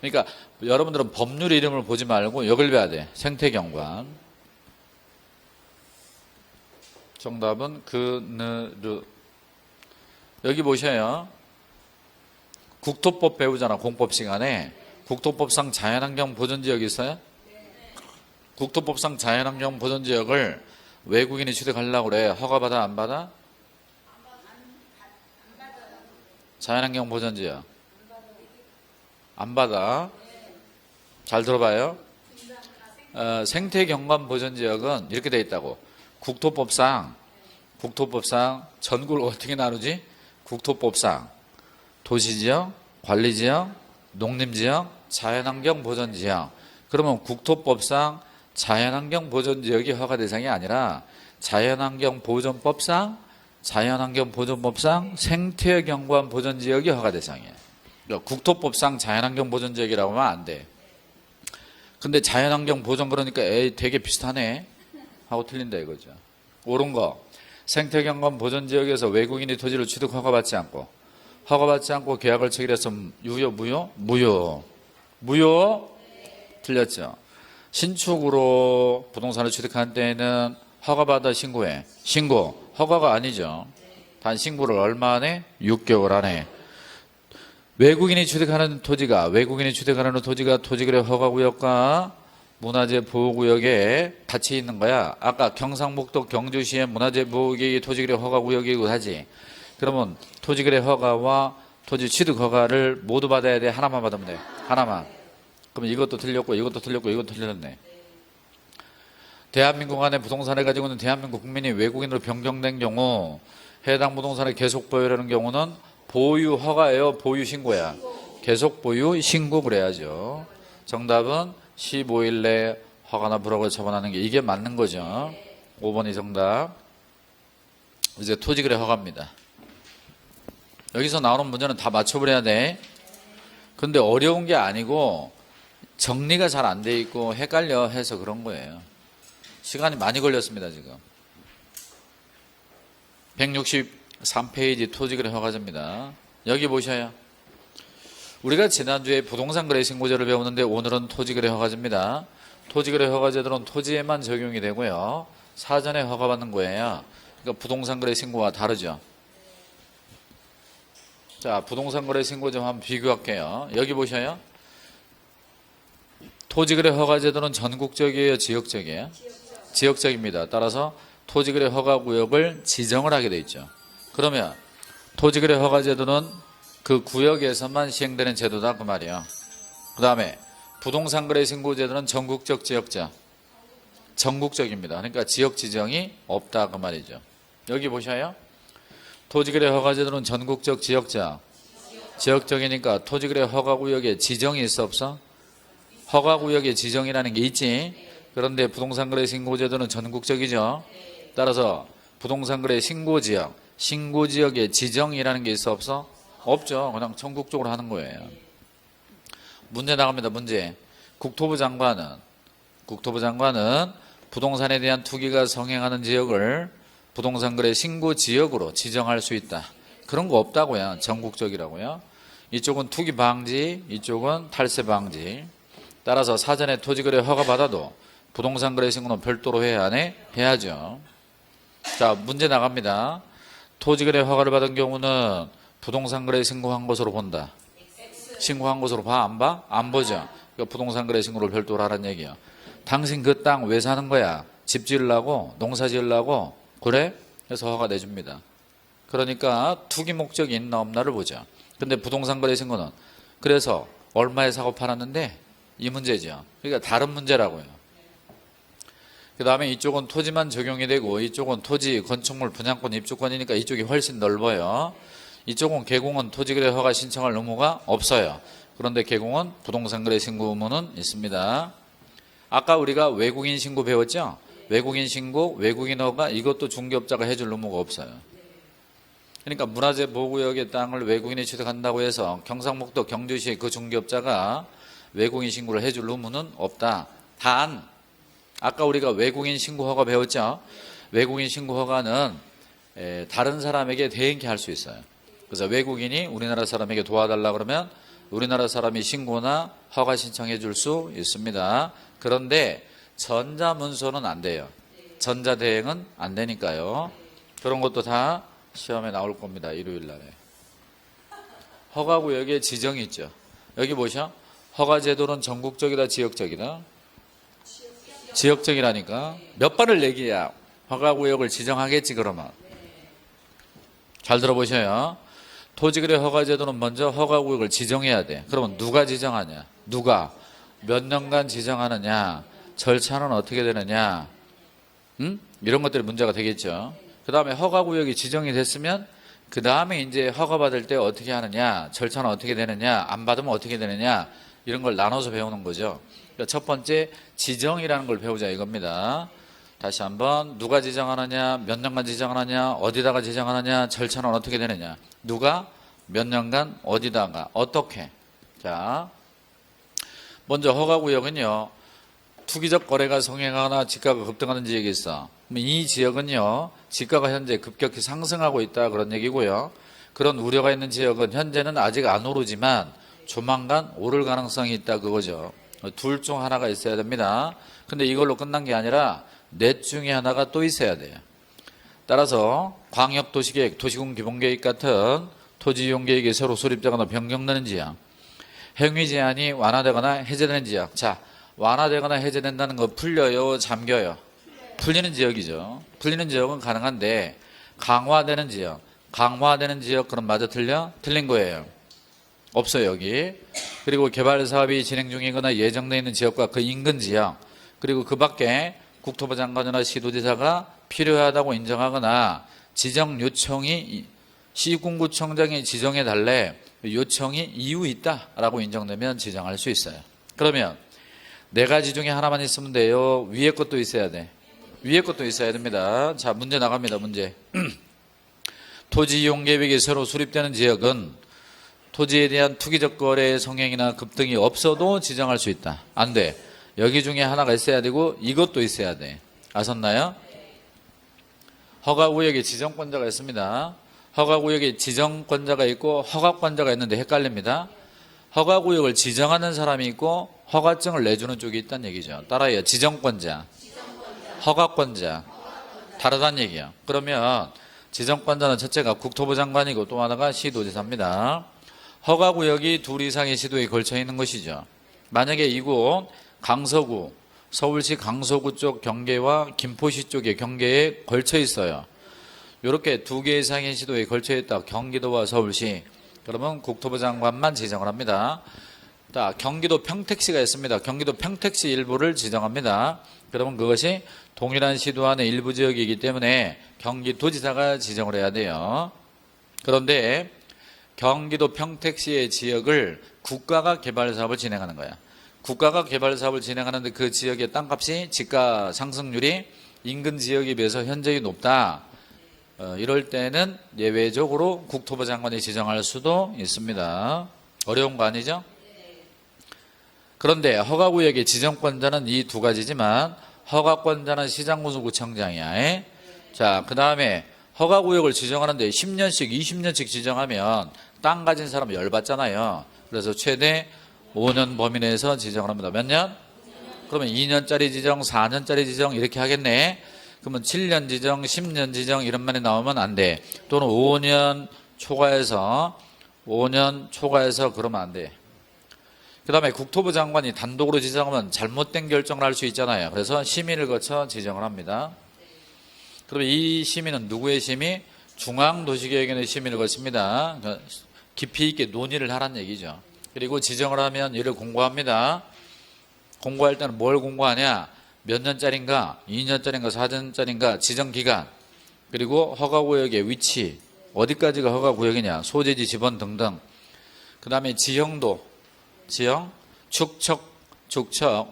그러니까 여러분들은 법률 이름을 보지 말고 여길 봐야 돼. 생태경관. 정답은 그느르. 여기 보셔요. 국토법 배우잖아. 공법 시간에. 국토법상 자연환경 보존지역이 있어요? 국토법상 자연환경 보존지역을 외국인이 취득하려고 그래. 허가받아 안 받아? 자연환경 보존지역 안 받아. 잘 들어봐요. 생태경관 보존지역은 이렇게 돼 있다고. 국토법상 전국을 어떻게 나누지? 국토법상 도시지역, 관리지역, 농림지역, 자연환경 보존지역. 그러면 국토법상 자연환경 보존지역이 허가 대상이 아니라 자연환경 보존법상 생태경관 보존지역이 허가 대상이에요. 그러니까 국토법상 자연환경 보존지역이라고 하면 안 돼. 근데 자연환경 보존 그러니까 되게 비슷하네 하고 틀린다 이거죠. 옳은 거. 생태경관 보존지역에서 외국인이 토지를 취득 허가받지 않고 계약을 체결했으면 유효 무효? 무효? 틀렸죠. 신축으로 부동산을 취득한 때에는 허가받아 신고해. 허가가 아니죠. 단 신고를 얼마 안에? 6개월 안에. 외국인이 취득하는 토지가 토지거래 허가구역과 문화재 보호구역에 같이 있는 거야. 아까 경상북도 경주시의 문화재 보호구역이 토지거래 허가구역이고 하지. 그러면 토지거래 허가와 토지 취득 허가를 모두 받아야 돼. 하나만 받으면 돼. 하나만. 그럼 이것도 틀렸고 이것도 틀렸네. 대한민국 안에 부동산을 가지고 있는 대한민국 국민이 외국인으로 변경된 경우 해당 부동산의 계속 보유라는 경우는 보유 허가예요? 보유 신고야? 계속 보유 신고 그래야죠. 정답은 15일 내에 허가나 불허를 처분하는 게 이게 맞는 거죠. 5번이 정답. 이제 토지거래 허가입니다. 여기서 나오는 문제는 다 맞춰버려야 돼. 근데 어려운 게 아니고 정리가 잘 안 돼 있고 헷갈려 해서 그런 거예요. 시간이 많이 걸렸습니다 지금. 163페이지 토지거래 허가제입니다. 여기 보셔요. 우리가 지난주에 부동산 거래 신고제를 배우는데 오늘은 토지거래 허가제입니다. 토지거래 허가제들은 토지에만 적용이 되고요. 사전에 허가받는 거예요. 그러니까 부동산 거래 신고와 다르죠. 자, 부동산 거래 신고 좀 한번 비교할게요. 여기 보셔요. 토지거래 허가제도는 전국적이에요, 지역적이에요? 지역적입니다. 따라서 토지거래 허가구역을 지정을 하게 돼 있죠. 그러면 토지거래 허가제도는 그 구역에서만 시행되는 제도다 그 말이야. 그 다음에 부동산거래 신고제도는 전국적 지역자. 전국적입니다. 그러니까 지역 지정이 없다 그 말이죠. 여기 보셔요. 토지거래 허가제도는 전국적 지역자. 지역적이니까 토지거래 허가구역에 지정이 있어 없어? 허가구역에 지정이라는 게 있지. 그런데 부동산거래 신고제도는 전국적이죠. 따라서 부동산거래 신고지역, 신고지역에 지정이라는 게 있어 없어? 없죠. 그냥 전국적으로 하는 거예요. 문제 나갑니다. 문제. 국토부 장관은 부동산에 대한 투기가 성행하는 지역을 부동산거래 신고지역으로 지정할 수 있다. 그런 거 없다고요. 전국적이라고요. 이쪽은 투기 방지, 이쪽은 탈세 방지. 따라서 사전에 토지거래 허가받아도 부동산거래 신고는 별도로 해야 안 해? 해야죠. 자, 문제 나갑니다. 토지거래 허가를 받은 경우는 부동산거래 신고한 것으로 본다. 신고한 것으로 봐? 안 봐? 안 보죠. 그러니까 부동산거래 신고를 별도로 하라는 얘기야. 당신 그 땅 왜 사는 거야? 집 지으려고? 농사 지으려고? 그래? 그래서 허가 내줍니다. 그러니까 투기 목적이 있나 없나를 보죠. 근데 부동산거래 신고는 그래서 얼마에 사고 팔았는데? 이 문제죠. 그러니까 다른 문제라고요. 그 다음에 이쪽은 토지만 적용이 되고 이쪽은 토지 건축물 분양권 입주권이니까 이쪽이 훨씬 넓어요. 이쪽은 개공은 토지거래 허가 신청할 의무가 없어요. 그런데 개공은 부동산거래 신고 의무는 있습니다. 아까 우리가 외국인 신고 배웠죠? 외국인 신고, 외국인 허가 이것도 중개업자가 해줄 의무가 없어요. 그러니까 문화재 보호구역의 땅을 외국인이 취득한다고 해서 경상북도 경주시의 그 중개업자가 외국인 신고를 해줄 의무는 없다. 단 아까 우리가 외국인 신고 허가 배웠죠? 외국인 신고 허가는 다른 사람에게 대행케 할 수 있어요. 그래서 외국인이 우리나라 사람에게 도와달라 그러면 우리나라 사람이 신고나 허가 신청해 줄 수 있습니다. 그런데 전자문서는 안 돼요. 전자대행은 안 되니까요. 그런 것도 다 시험에 나올 겁니다. 일요일 날에. 허가구역에 지정이 있죠. 여기 보셔. 허가제도는 전국적이다 지역적이다? 지역적이라니까. 몇 번을 얘기해야 허가구역을 지정하겠지 그러면. 잘 들어보셔요. 토지거래 허가제도는 먼저 허가구역을 지정해야 돼. 그러면 누가 지정하냐? 누가? 몇 년간 지정하느냐? 절차는 어떻게 되느냐? 이런 것들이 문제가 되겠죠. 그 다음에 허가구역이 지정이 됐으면 그 다음에 이제 허가받을 때 어떻게 하느냐? 절차는 어떻게 되느냐? 안 받으면 어떻게 되느냐? 이런 걸 나눠서 배우는 거죠. 그러니까 첫 번째 지정이라는 걸 배우자 이겁니다. 다시 한번 누가 지정하느냐, 몇 년간 지정하느냐, 어디다가 지정하느냐, 절차는 어떻게 되느냐. 누가 몇 년간 어디다가 어떻게. 자, 먼저 허가구역은요. 투기적 거래가 성행하거나 지가가 급등하는 지역이 있어. 이 지역은요. 지가가 현재 급격히 상승하고 있다 그런 얘기고요. 그런 우려가 있는 지역은 현재는 아직 안 오르지만 조만간 오를 가능성이 있다 그거죠. 둘 중 하나가 있어야 됩니다. 근데 이걸로 끝난 게 아니라 넷 중에 하나가 또 있어야 돼요. 따라서 광역도시계획, 도시군기본계획 같은 토지이용계획이 새로 수립되거나 변경되는 지역, 행위 제한이 완화되거나 해제되는 지역. 자, 완화되거나 해제된다는 거 풀려요, 잠겨요? 풀리는 지역이죠. 풀리는 지역은 가능한데 강화되는 지역, 강화되는 지역 그럼 맞아 틀려? 틀린 거예요. 없어요 여기. 그리고 개발 사업이 진행 중이거나 예정되어 있는 지역과 그 인근 지역, 그리고 그 밖에 국토부 장관이나 시도지사가 필요하다고 인정하거나 지정 요청이 시군구청장이 지정해 달래 요청이 이유 있다라고 인정되면 지정할 수 있어요. 그러면 네 가지 중에 하나만 있으면 돼요? 위에 것도 있어야 돼? 위에 것도 있어야 됩니다. 자, 문제 나갑니다. 문제. 토지 이용 계획이 새로 수립되는 지역은 토지에 대한 투기적 거래의 성행이나 급등이 없어도 지정할 수 있다. 안 돼. 여기 중에 하나가 있어야 되고 이것도 있어야 돼. 아셨나요? 허가구역에 지정권자가 있습니다. 허가구역에 지정권자가 있고 허가권자가 있는데 헷갈립니다. 허가구역을 지정하는 사람이 있고 허가증을 내주는 쪽이 있다는 얘기죠. 따라해요. 지정권자, 허가권자. 다르다는 얘기예요. 그러면 지정권자는 첫째가 국토부 장관이고 또 하나가 시도지사입니다. 허가구역이 둘 이상의 시도에 걸쳐 있는 것이죠. 만약에 이곳 강서구, 서울시 강서구 쪽 경계와 김포시 쪽의 경계에 걸쳐 있어요. 이렇게 두 개 이상의 시도에 걸쳐 있다. 경기도와 서울시. 그러면 국토부 장관만 지정을 합니다. 자, 경기도 평택시가 있습니다. 경기도 평택시 일부를 지정합니다. 그러면 그것이 동일한 시도 안의 일부 지역이기 때문에 경기도지사가 지정을 해야 돼요. 그런데 경기도 평택시의 지역을 국가가 개발 사업을 진행하는 거야. 국가가 개발 사업을 진행하는데 그 지역의 땅값이 집가 상승률이 인근 지역에 비해서 현저히 높다. 이럴 때는 예외적으로 국토부 장관이 지정할 수도 있습니다. 어려운 거 아니죠? 그런데 허가구역의 지정권자는 이 두 가지지만 허가권자는 시장군수구청장이야. 자, 그 다음에 허가구역을 지정하는데 10년씩 20년씩 지정하면 땅 가진 사람 열받잖아요. 그래서 최대 5년 범위 내에서 지정을 합니다. 몇 년? 그러면 2년짜리 지정, 4년짜리 지정 이렇게 하겠네. 그러면 7년 지정, 10년 지정 이런 말이 나오면 안 돼. 또는 5년 초과해서 그러면 안 돼. 그 다음에 국토부 장관이 단독으로 지정하면 잘못된 결정을 할 수 있잖아요. 그래서 심의를 거쳐 지정을 합니다. 그러면 이 심의는 누구의 심의? 중앙도시계획위원회 심의를 거칩니다. 깊이 있게 논의를 하라는 얘기죠. 그리고 지정을 하면 이를 공고합니다. 공고할 때는 뭘 공고하냐? 몇 년짜리인가, 2년짜리인가, 4년짜리인가, 지정기간, 그리고 허가구역의 위치, 어디까지가 허가구역이냐, 소재지, 지번 등등. 그 다음에 지형도, 지형, 축척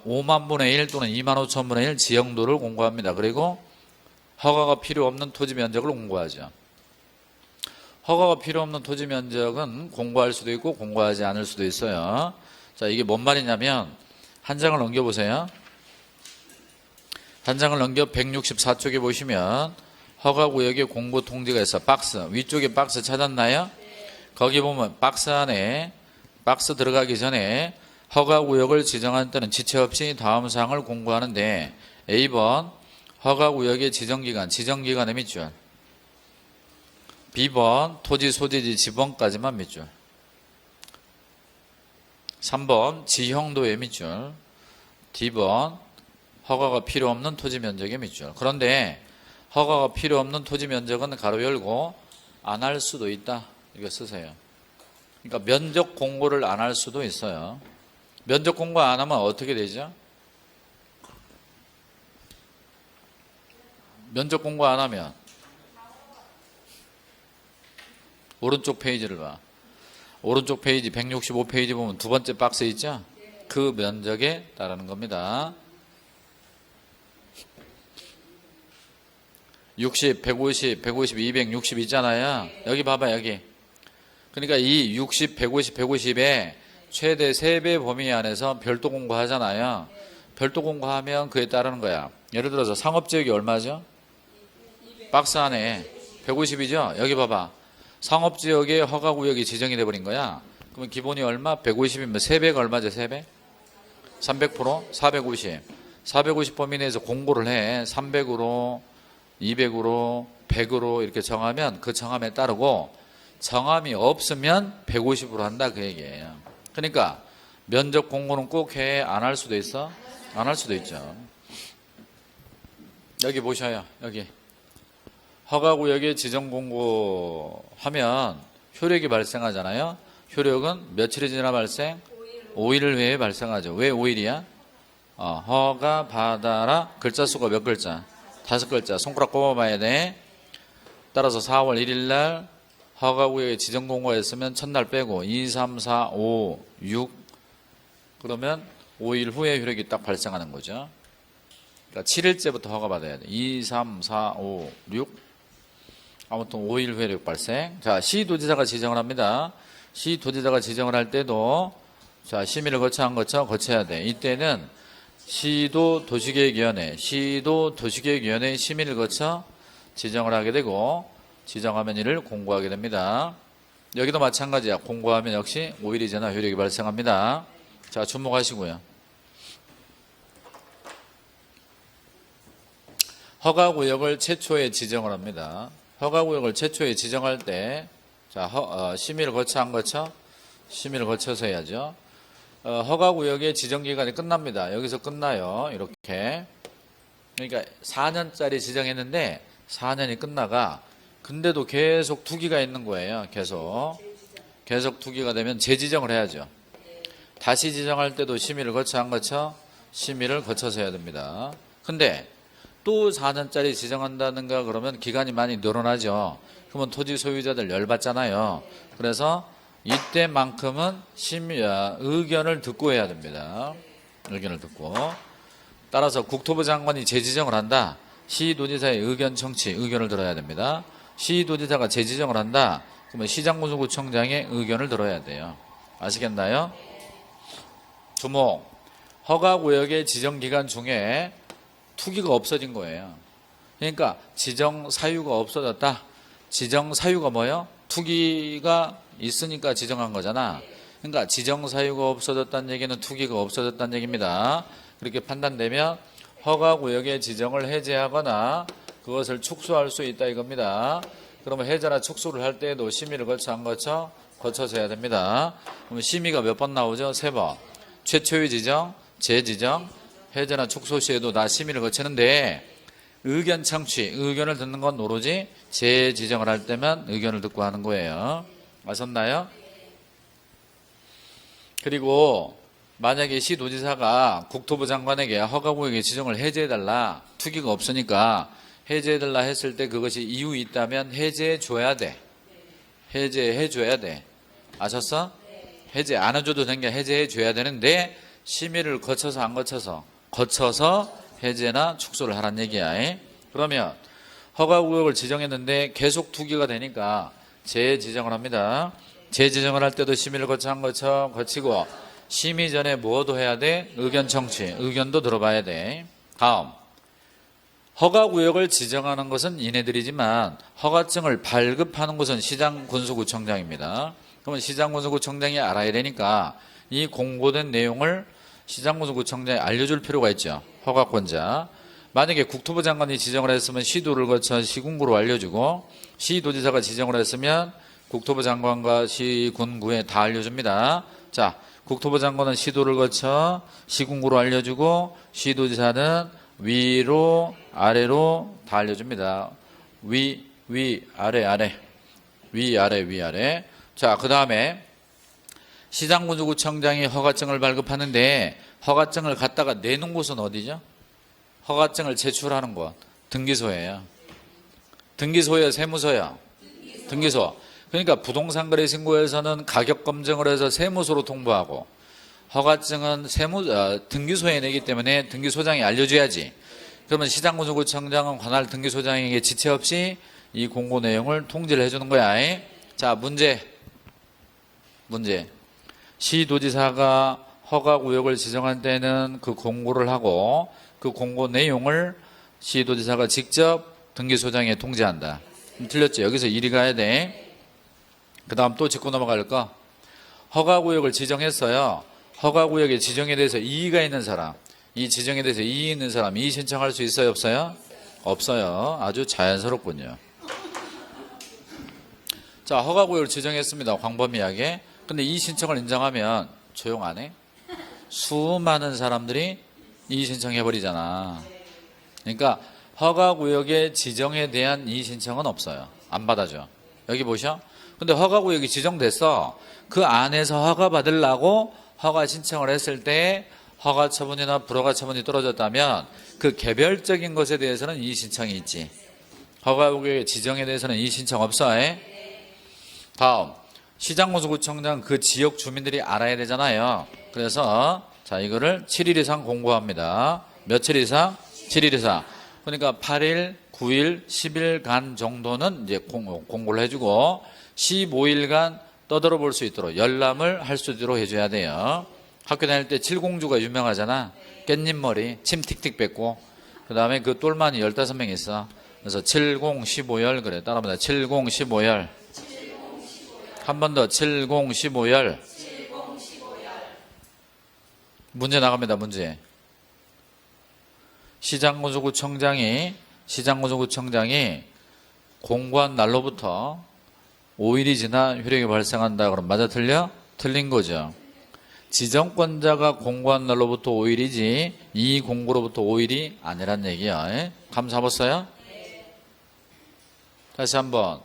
5만 분의 1 또는 2만 5천 분의 1 지형도를 공고합니다. 그리고 허가가 필요 없는 토지 면적을 공고하죠. 허가가 필요 없는 토지 면적은 공고할 수도 있고 공고하지 않을 수도 있어요. 자, 이게 뭔 말이냐면 한 장을 넘겨보세요. 한 장을 넘겨 164쪽에 보시면 허가구역의 공고 통지가 있어. 박스, 위쪽에 박스 찾았나요? 거기 보면 박스 안에 박스 들어가기 전에 허가구역을 지정한 때는 지체 없이 다음 사항을 공고하는데 A번 허가구역의 지정기간의 밑줄, B번 토지 소재지 지번까지만 밑줄, 3번 지형도의 밑줄, D번 허가가 필요 없는 토지 면적의 밑줄. 그런데 허가가 필요 없는 토지 면적은 가로 열고 안 할 수도 있다. 이거 쓰세요. 그러니까 면적 공고를 안 할 수도 있어요. 면적 공고 안 하면 어떻게 되죠? 면적 공고 안 하면 오른쪽 페이지를 봐. 오른쪽 페이지 165페이지 보면 두 번째 박스 있죠? 그 면적에 따르는 겁니다. 60, 150, 150, 260 있잖아요. 여기 봐봐, 여기. 그러니까 이 60, 150, 150에 최대 3배 범위 안에서 별도 공고하잖아요. 별도 공고하면 그에 따르는 거야. 예를 들어서 상업지역이 얼마죠? 박스 안에 150이죠? 여기 봐봐. 상업지역에 허가구역이 지정이 돼버린 거야. 그러면 기본이 얼마? 150이면 3배가 얼마죠? 3배? 300%? 450. 450 범위 내에서 공고를 해. 300으로, 200으로, 100으로 이렇게 정하면 그 정함에 따르고 정함이 없으면 150으로 한다 그 얘기예요. 그러니까 면적 공고는 꼭 해? 안 할 수도 있어? 안 할 수도 있죠. 여기 보셔요. 여기. 허가구역에 지정 공고하면 효력이 발생하잖아요. 효력은 며칠이 지나 발생? 5일 외에 발생하죠. 왜 5일이야? 허가 받아라. 글자 수가 몇 글자? 5글자. 손가락 꼽아봐야 돼. 따라서 4월 1일 날 허가구역에 지정 공고가 있으면 첫날 빼고 2, 3, 4, 5, 6 그러면 5일 후에 효력이 딱 발생하는 거죠. 그러니까 7일째부터 허가 받아야 돼. 2, 3, 4, 5, 6 아무튼 5일 후에 효력 발생. 자, 시도지사가 지정을 합니다. 시도지사가 지정을 할 때도 자, 심의를 거쳐야 돼. 이때는 시도도시계획위원회 심의를 거쳐 지정을 하게 되고 지정하면 이를 공고하게 됩니다. 여기도 마찬가지야. 공고하면 역시 5일이 지나 효력이 발생합니다. 자, 주목하시고요. 허가구역을 최초에 지정을 합니다. 허가구역을 최초에 지정할 때 자, 심의를 거쳐? 심의를 거쳐서 해야죠. 허가구역의 지정기간이 끝납니다. 여기서 끝나요. 이렇게. 그러니까 4년짜리 지정했는데 4년이 끝나가 근데도 계속 투기가 있는 거예요. 계속 투기가 되면 재지정을 해야죠. 다시 지정할 때도 심의를 거쳐 안 거쳐? 심의를 거쳐서 해야 됩니다. 근데 또 4년짜리 지정한다든가 그러면 기간이 많이 늘어나죠. 그러면 토지 소유자들 열받잖아요. 그래서 이때만큼은 의견을 듣고 해야 됩니다. 의견을 듣고. 따라서 국토부 장관이 재지정을 한다. 시도지사의 의견 청취, 의견을 들어야 됩니다. 시도지사가 재지정을 한다. 그러면 시장군수구청장의 의견을 들어야 돼요. 아시겠나요? 주목. 허가구역의 지정기간 중에 투기가 없어진 거예요. 그러니까 지정 사유가 없어졌다. 지정 사유가 뭐예요? 투기가 있으니까 지정한 거잖아. 그러니까 지정 사유가 없어졌다는 얘기는 투기가 없어졌다는 얘기입니다. 그렇게 판단되면 허가구역의 지정을 해제하거나 그것을 축소할 수 있다 이겁니다. 그러면 해제나 축소를 할 때에도 심의를 거쳐 안 거쳐? 거쳐서 해야 됩니다. 그러면 심의가 몇 번 나오죠? 3번. 최초의 지정, 재지정, 해제나 축소 시에도 다 심의를 거치는데 의견 청취, 의견을 듣는 건 오로지 재지정을 할 때만 의견을 듣고 하는 거예요. 아셨나요? 그리고 만약에 시도지사가 국토부 장관에게 허가구역의 지정을 해제해달라, 투기가 없으니까 해제해달라 했을 때 그것이 이유 있다면 해제해줘야 돼. 해제해줘야 돼. 아셨어? 해제 안 해줘도 된 게 해제해줘야 되는데 심의를 거쳐서 안 거쳐서? 거쳐서 해제나 축소를 하란 얘기야. 그러면 허가구역을 지정했는데 계속 투기가 되니까 재지정을 합니다. 재지정을 할 때도 심의를 거쳐 안 거쳐? 거치고 심의 전에 뭐도 해야 돼? 의견 청취, 의견도 들어봐야 돼. 다음. 허가구역을 지정하는 것은 이네들이지만 허가증을 발급하는 것은 시장군수구청장입니다. 그러면 시장군수구청장이 알아야 되니까 이 공고된 내용을 시장군수구청장에 알려줄 필요가 있죠. 허가권자. 만약에 국토부 장관이 지정을 했으면 시도를 거쳐 시군구로 알려주고 시도지사가 지정을 했으면 국토부 장관과 시군구에 다 알려줍니다. 자, 국토부 장관은 시도를 거쳐 시군구로 알려주고 시도지사는 위로 아래로 다 알려줍니다. 위, 아래, 아래. 위, 아래. 자, 그 다음에 시장군수구청장이 허가증을 발급하는데 허가증을 갖다가 내는 곳은 어디죠? 허가증을 제출하는 곳. 등기소예요. 등기소예요, 세무서요? 등기소. 그러니까 부동산 거래 신고에서는 가격 검증을 해서 세무서로 통보하고 허가증은 등기소에 내기 때문에 등기소장이 알려줘야지. 그러면 시장군수구청장은 관할 등기소장에게 지체 없이 이 공고 내용을 통지를 해주는 거야. 자, 문제. 시도지사가 허가구역을 지정할 때는 그 공고를 하고 그 공고 내용을 시도지사가 직접 등기소장에 통지한다. 틀렸죠? 여기서 이리 가야 돼. 그 다음 또 짚고 넘어갈 거. 허가구역을 지정했어요. 허가구역의 지정에 대해서 이의가 있는 사람, 이 지정에 대해서 이의 있는 사람, 이의 신청할 수 있어요? 없어요? 없어요. 아주 자연스럽군요. 자, 허가구역을 지정했습니다. 광범위하게. 근데 이의 신청을 인정하면 조용 안 해? 수많은 사람들이 이의 신청해버리잖아. 그러니까 허가구역의 지정에 대한 이의 신청은 없어요. 안 받아줘. 여기 보셔. 근데 허가구역이 지정됐어. 그 안에서 허가 받으려고 허가 신청을 했을 때 허가 처분이나 불허가 처분이 떨어졌다면 그 개별적인 것에 대해서는 이의 신청이 있지. 허가구역의 지정에 대해서는 이의 신청 없어. 다음. 시장군수구청장 그 지역 주민들이 알아야 되잖아요. 그래서 자, 이거를 7일 이상 공고합니다. 며칠 이상? 7일 이상. 그러니까 8일, 9일, 10일간 정도는 이제 공고를 해주고 15일간 떠들어 볼 수 있도록 열람을 할 수 있도록 해줘야 돼요. 학교 다닐 때 칠공주가 유명하잖아. 깻잎머리, 침 틱틱 뱉고 그 다음에 그 똘마니 15명 있어. 그래서 7015열 그래. 따라합니다. 7015열. 한 번 더 7015열. 문제 나갑니다. 문제. 시장군수구청장이 공고한 날로부터 5일이 지나 효력이 발생한다. 그럼 맞아 틀려? 틀린 거죠. 지정권자가 공고한 날로부터 5일이지 이 공고로부터 5일이 아니란 얘기야. 감 잡았어요? 다시 한번.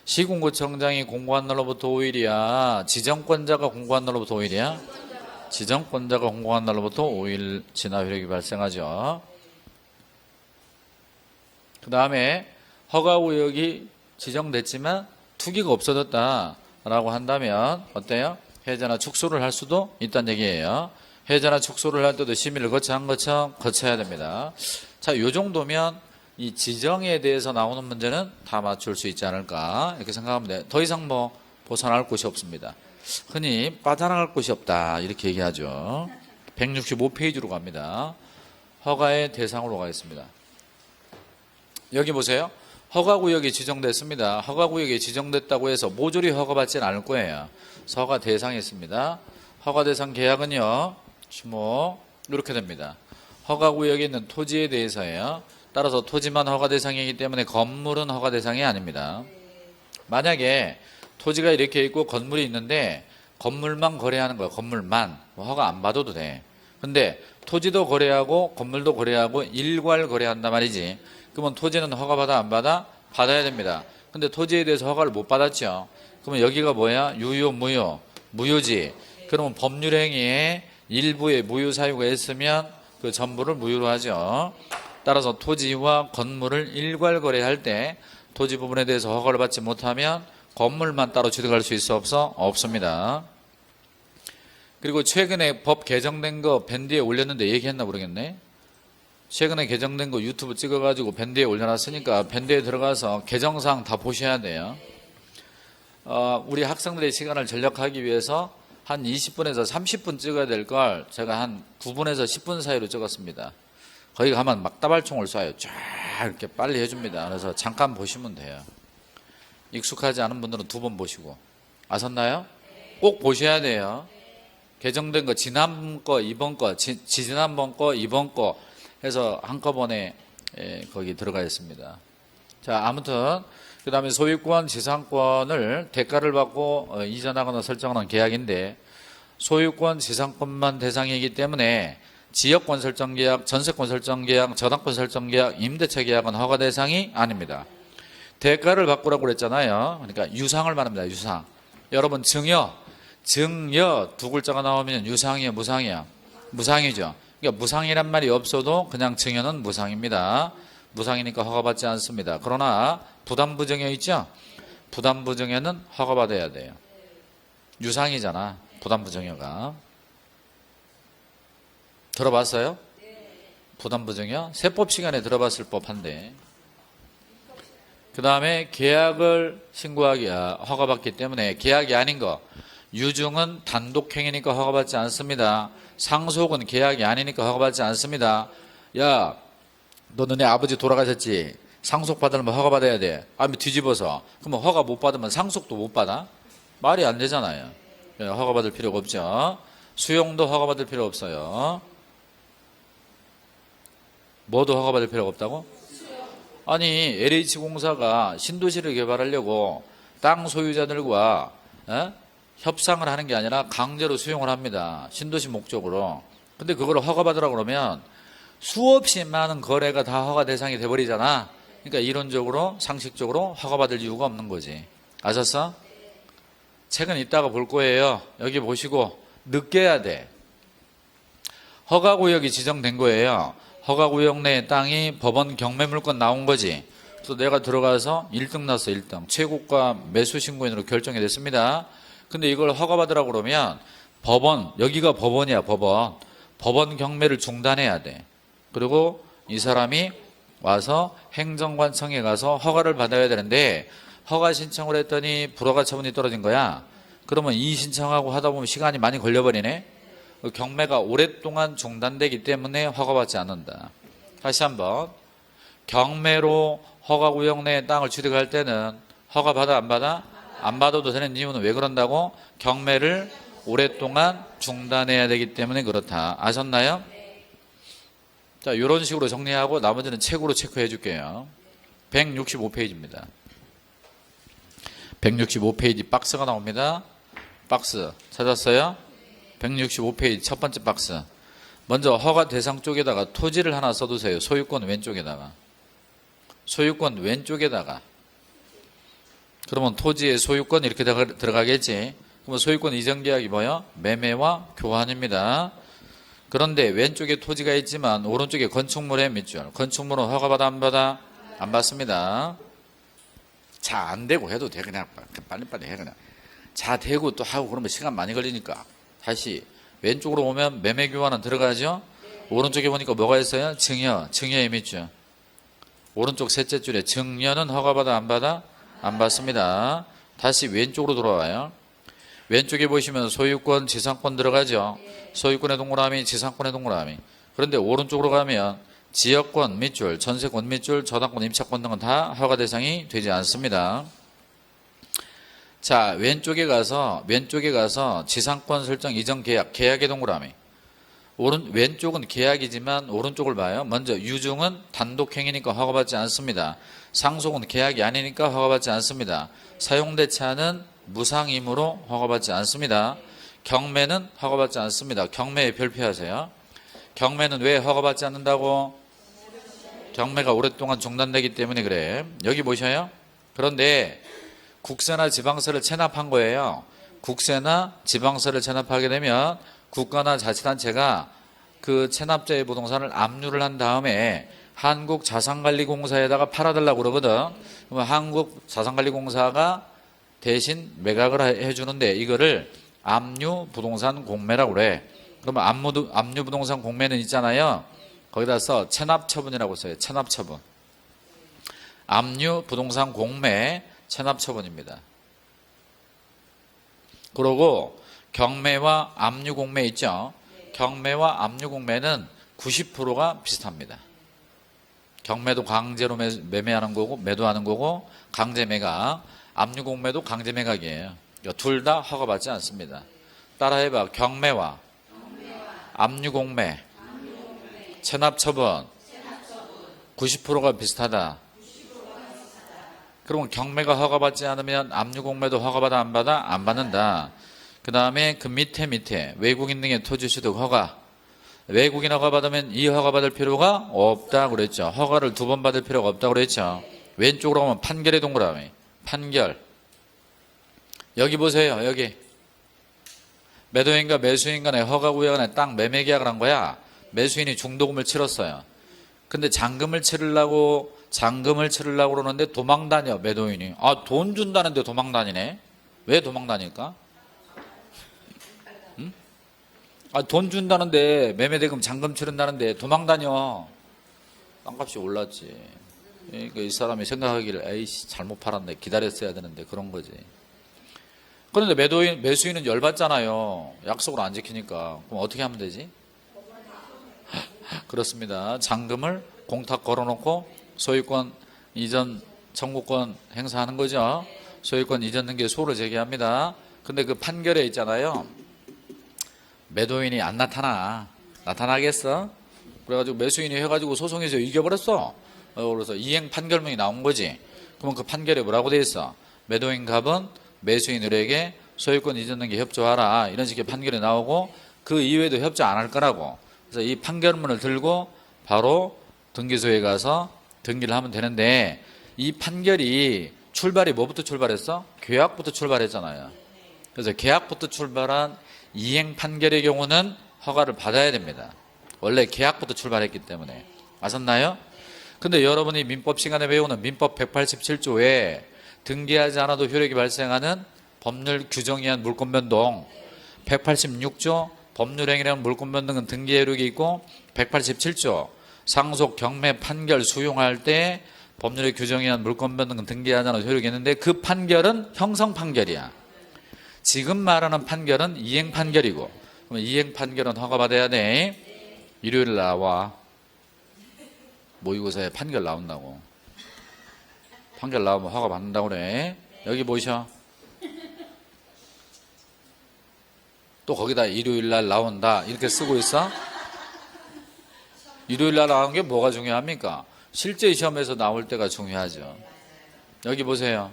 시군구청장이 공고한 날로부터 5일이야. 지정권자가 공고한 날로부터 5일이야? 지정권자가 공고한 날로부터 5일 지나 효력이 발생하죠. 그 다음에 허가구역이 지정됐지만 투기가 없어졌다라고 한다면 어때요? 해제나 축소를 할 수도 있다는 얘기예요. 해제나 축소를 할 때도 심의를 거쳐한 것처럼 거쳐야 됩니다. 자, 요 정도면 이 지정에 대해서 나오는 문제는 다 맞출 수 있지 않을까 이렇게 생각하면 돼요. 더 이상 뭐 벗어날 곳이 없습니다. 흔히 빠져나갈 곳이 없다 이렇게 얘기하죠. 165페이지로 갑니다. 허가의 대상으로 가겠습니다. 여기 보세요. 허가구역이 지정됐습니다. 허가구역이 지정됐다고 해서 모조리 허가받지는 않을 거예요. 그래서 허가 대상이 있습니다. 허가 대상 계약은요. 주목 이렇게 됩니다. 허가구역에 있는 토지에 대해서예요. 따라서 토지만 허가 대상이기 때문에 건물은 허가 대상이 아닙니다. 만약에 토지가 이렇게 있고 건물이 있는데 건물만 거래하는 거야. 건물만. 허가 안 받아도 돼. 근데 토지도 거래하고 건물도 거래하고 일괄 거래한단 말이지. 그러면 토지는 허가 받아 안 받아? 받아야 됩니다. 근데 토지에 대해서 허가를 못 받았죠. 그러면 여기가 뭐야? 유효, 무효, 무효지. 그러면 법률 행위에 일부의 무효 사유가 있으면 그 전부를 무효로 하죠. 따라서 토지와 건물을 일괄 거래할 때 토지 부분에 대해서 허가를 받지 못하면 건물만 따로 취득할 수 있어 없어? 없습니다. 그리고 최근에 법 개정된 거 밴드에 올렸는데 얘기했나 모르겠네. 최근에 개정된 거 유튜브 찍어가지고 밴드에 올려놨으니까 밴드에 들어가서 개정사항 다 보셔야 돼요. 우리 학생들의 시간을 절약하기 위해서 한 20분에서 30분 찍어야 될 걸 제가 한 9분에서 10분 사이로 찍었습니다. 거기 가면 막 따발총을 쏴요. 쫙 이렇게 빨리 해줍니다. 그래서 잠깐 보시면 돼요. 익숙하지 않은 분들은 2번 보시고. 아셨나요? 꼭 보셔야 돼요. 개정된 거 지난번 거, 이번 거, 지난번 거, 이번 거 해서 한꺼번에 거기 들어가 있습니다. 자, 아무튼 그 다음에 소유권, 지상권을 대가를 받고 이전하거나 설정하는 계약인데 소유권, 지상권만 대상이기 때문에 지역권 설정 계약, 전세권 설정 계약, 저당권 설정 계약, 임대차 계약은 허가 대상이 아닙니다. 대가를 바꾸라고 그랬잖아요. 그러니까 유상을 말합니다. 유상. 여러분 증여 두 글자가 나오면 유상이요, 무상이요? 무상이죠. 그러니까 무상이란 말이 없어도 그냥 증여는 무상입니다. 무상이니까 허가받지 않습니다. 그러나 부담부 증여 있죠? 부담부 증여는 허가받아야 돼요. 유상이잖아. 부담부 증여가. 들어봤어요? 부담부 증여? 세법 시간에 들어봤을 법한데. 그 다음에 계약을 신고하기 허가받기 때문에 계약이 아닌 거. 유증은 단독행위니까 허가받지 않습니다. 상속은 계약이 아니니까 허가받지 않습니다. 야, 너 너네 아버지 돌아가셨지? 상속 받으려면 허가받아야 돼. 아니면 뒤집어서. 그러면 허가 못 받으면 상속도 못 받아? 말이 안 되잖아요. 허가받을 필요가 없죠. 수용도 허가받을 필요 없어요. 뭐도 허가받을 필요가 없다고? 아니 LH공사가 신도시를 개발하려고 땅 소유자들과 협상을 하는 게 아니라 강제로 수용을 합니다. 신도시 목적으로. 근데 그걸 허가받으라고 그러면 수없이 많은 거래가 다 허가 대상이 돼버리잖아. 그러니까 이론적으로 상식적으로 허가받을 이유가 없는 거지. 아셨어? 책은 이따가 볼 거예요. 여기 보시고 느껴야 돼. 허가구역이 지정된 거예요. 허가구역 내 땅이 법원 경매물건 나온 거지. 그래서 내가 들어가서 1등 났어. 1등. 최고가 매수신고인으로 결정이 됐습니다. 근데 이걸 허가받으라고 그러면 법원, 여기가 법원이야. 법원 경매를 중단해야 돼. 그리고 이 사람이 와서 행정관청에 가서 허가를 받아야 되는데 허가 신청을 했더니 불허가 처분이 떨어진 거야. 그러면 이 신청하고 하다 보면 시간이 많이 걸려버리네. 경매가 오랫동안 중단되기 때문에 허가받지 않는다. 다시 한번. 경매로 허가구역 내 땅을 취득할 때는 허가 받아 안 받아? 안 받아도 되는 이유는 왜 그런다고? 경매를 오랫동안 중단해야 되기 때문에 그렇다. 아셨나요? 자, 이런 식으로 정리하고 나머지는 책으로 체크해 줄게요. 165페이지입니다. 165페이지 박스가 나옵니다. 박스 찾았어요? 165페이지 첫 번째 박스. 먼저 허가 대상 쪽에다가 토지를 하나 써두세요. 소유권 왼쪽에다가. 소유권 왼쪽에다가. 그러면 토지의 소유권 이렇게 들어가겠지. 그러면 소유권 이전 계약이 뭐야? 매매와 교환입니다. 그런데 왼쪽에 토지가 있지만 오른쪽에 건축물의 밑줄. 건축물은 허가받아 안 받아? 안 받습니다. 자, 안 되고 해도 돼. 그냥 빨리빨리 해. 그냥. 자, 되고 또 하고 그러면 시간 많이 걸리니까. 다시 왼쪽으로 오면 매매 교환은 들어가죠. 오른쪽에 보니까 뭐가 있어요? 증여. 증여의 밑줄. 오른쪽 셋째 줄에 증여는 허가받아 안 받아? 안 받습니다. 다시 왼쪽으로 돌아와요. 왼쪽에 보시면 소유권, 지상권 들어가죠. 소유권의 동그라미, 지상권의 동그라미. 그런데 오른쪽으로 가면 지역권 밑줄, 전세권 밑줄, 저당권, 임차권 등은 다 허가 대상이 되지 않습니다. 자, 왼쪽에 가서 지상권 설정 이전 계약, 계약의 동그라미. 왼쪽은 계약이지만 오른쪽을 봐요. 먼저 유증은 단독행위니까 허가받지 않습니다. 상속은 계약이 아니니까 허가받지 않습니다. 사용대차는 무상임으로 허가받지 않습니다. 경매는 허가받지 않습니다. 경매에 별표하세요. 경매는 왜 허가받지 않는다고? 경매가 오랫동안 중단되기 때문에 그래. 여기 보셔요. 그런데 국세나 지방세를 체납한 거예요. 국세나 지방세를 체납하게 되면 국가나 자치단체가 그 체납자의 부동산을 압류를 한 다음에 한국자산관리공사에다가 팔아달라고 그러거든. 그러면 한국자산관리공사가 대신 매각을 해주는데 이거를 압류부동산 공매라고 그래. 그러면 압류부동산 공매는 있잖아요. 거기다 써 체납처분이라고 써요. 체납처분. 압류부동산 공매 체납처분입니다. 그리고 경매와 압류공매 있죠. 경매와 압류공매는 90%가 비슷합니다. 경매도 강제로 매매하는 거고 매도하는 거고 강제 매각, 압류공매도 강제 매각이에요. 둘 다 허가받지 않습니다. 따라해봐. 경매와 압류공매 체납처분 90%가 비슷하다. 그러면 경매가 허가받지 않으면 압류공매도 허가받아 안 받아? 안 받는다. 그 다음에 그 밑에 외국인 등의 토지 취득 허가. 외국인 허가 받으면 이 허가 받을 필요가 없다고 그랬죠. 허가를 2번 받을 필요가 없다고 그랬죠. 왼쪽으로 가면 판결의 동그라미. 판결. 여기 보세요. 여기. 매도인과 매수인 간의 허가 구역 안에 땅 매매 계약을 한 거야. 매수인이 중도금을 치렀어요. 근데 잔금을 치르려고 그러는데 도망 다녀, 매도인이. 아, 돈 준다는데 도망 다니네. 왜 도망 다닐까? 응? 아, 돈 준다는데 매매대금 잔금 치른다는데 도망 다녀. 땅값이 올랐지. 그러니까 이 사람이 생각하기를 에이씨 잘못 팔았네. 기다렸어야 되는데 그런 거지. 그런데 매수인은 열받잖아요. 약속을 안 지키니까. 그럼 어떻게 하면 되지? 그렇습니다. 잔금을 공탁 걸어놓고 소유권 이전 청구권 행사하는 거죠. 소유권 이전 등기에 소를 제기합니다. 근데 그 판결에 있잖아요. 매도인이 안 나타나겠어? 그래가지고 매수인이 해가지고 소송에서 이겨버렸어. 그래서 이행 판결문이 나온 거지. 그러면 그 판결에 뭐라고 돼 있어? 매도인 갑은 매수인들에게 소유권 이전 등기 협조하라. 이런 식의 판결이 나오고 그 이외에도 협조 안 할 거라고. 그래서 이 판결문을 들고 바로 등기소에 가서 등기를 하면 되는데 이 판결이 출발이 뭐부터 출발했어? 계약부터 출발했잖아요. 그래서 계약부터 출발한 이행 판결의 경우는 허가를 받아야 됩니다. 원래 계약부터 출발했기 때문에. 아셨나요? 근데 여러분이 민법 시간에 배우는 민법 187조에 등기하지 않아도 효력이 발생하는 법률 규정에 의한 물권 변동, 186조 법률행위량 물권 변동은 등기 효력이 있고 187조 상속 경매 판결 수용할 때 법률의 규정에 의한 물권 변동은 등기하지 않아도 효력이 있는데 그 판결은 형성 판결이야. 지금 말하는 판결은 이행 판결이고, 그러면 이행 판결은 허가받아야 돼. 일요일 나와. 모의고사에 판결 나온다고. 판결 나오면 허가받는다고 그래. 여기 보셔. 또 거기다 일요일 날 나온다 이렇게 쓰고 있어? 일요일 날 나오는 게 뭐가 중요합니까? 실제 시험에서 나올 때가 중요하죠. 여기 보세요.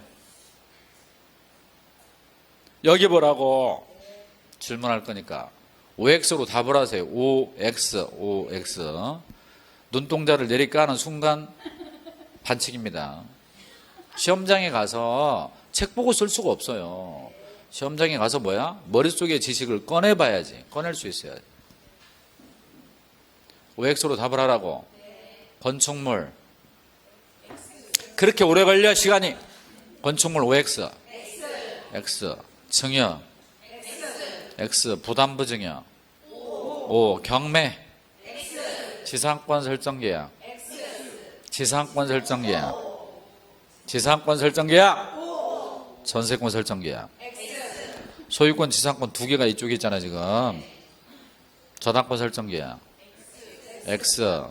여기 보라고. 질문할 거니까 OX로 답을 하세요. OX. 눈동자를 내리까는 순간 반칙입니다. 시험장에 가서 책 보고 쓸 수가 없어요. 시험장에 가서 머릿속에 지식을 꺼내봐야지. 꺼낼 수 있어야 돼. OX로 답을 하라고. 건축물. 그렇게 오래 걸려 시간이. 건축물 OX. X. 증여. X. 부담부 증여. O. 경매. 지상권 설정 계약. 지상권 설정 계약. 지상권 설정 계약. 전세권 설정 계약. 소유권, 지상권 두 개가 이쪽에 있잖아 지금. 저당권 설정 계약. X.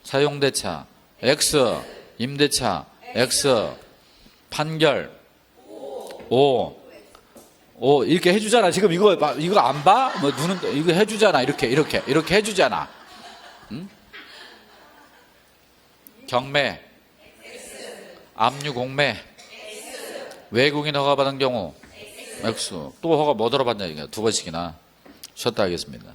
사용대차. X. 임대차. X. 판결. O. 이렇게 해주잖아. 지금 이거 안 봐? 뭐 눈은 이거 해주잖아. 이렇게 해주잖아. 응? 경매. 압류 공매. 외국인 허가 받은 경우 X. 또 허가 뭐 들어봤냐 이거 두 번씩이나. 쉬었다 하겠습니다.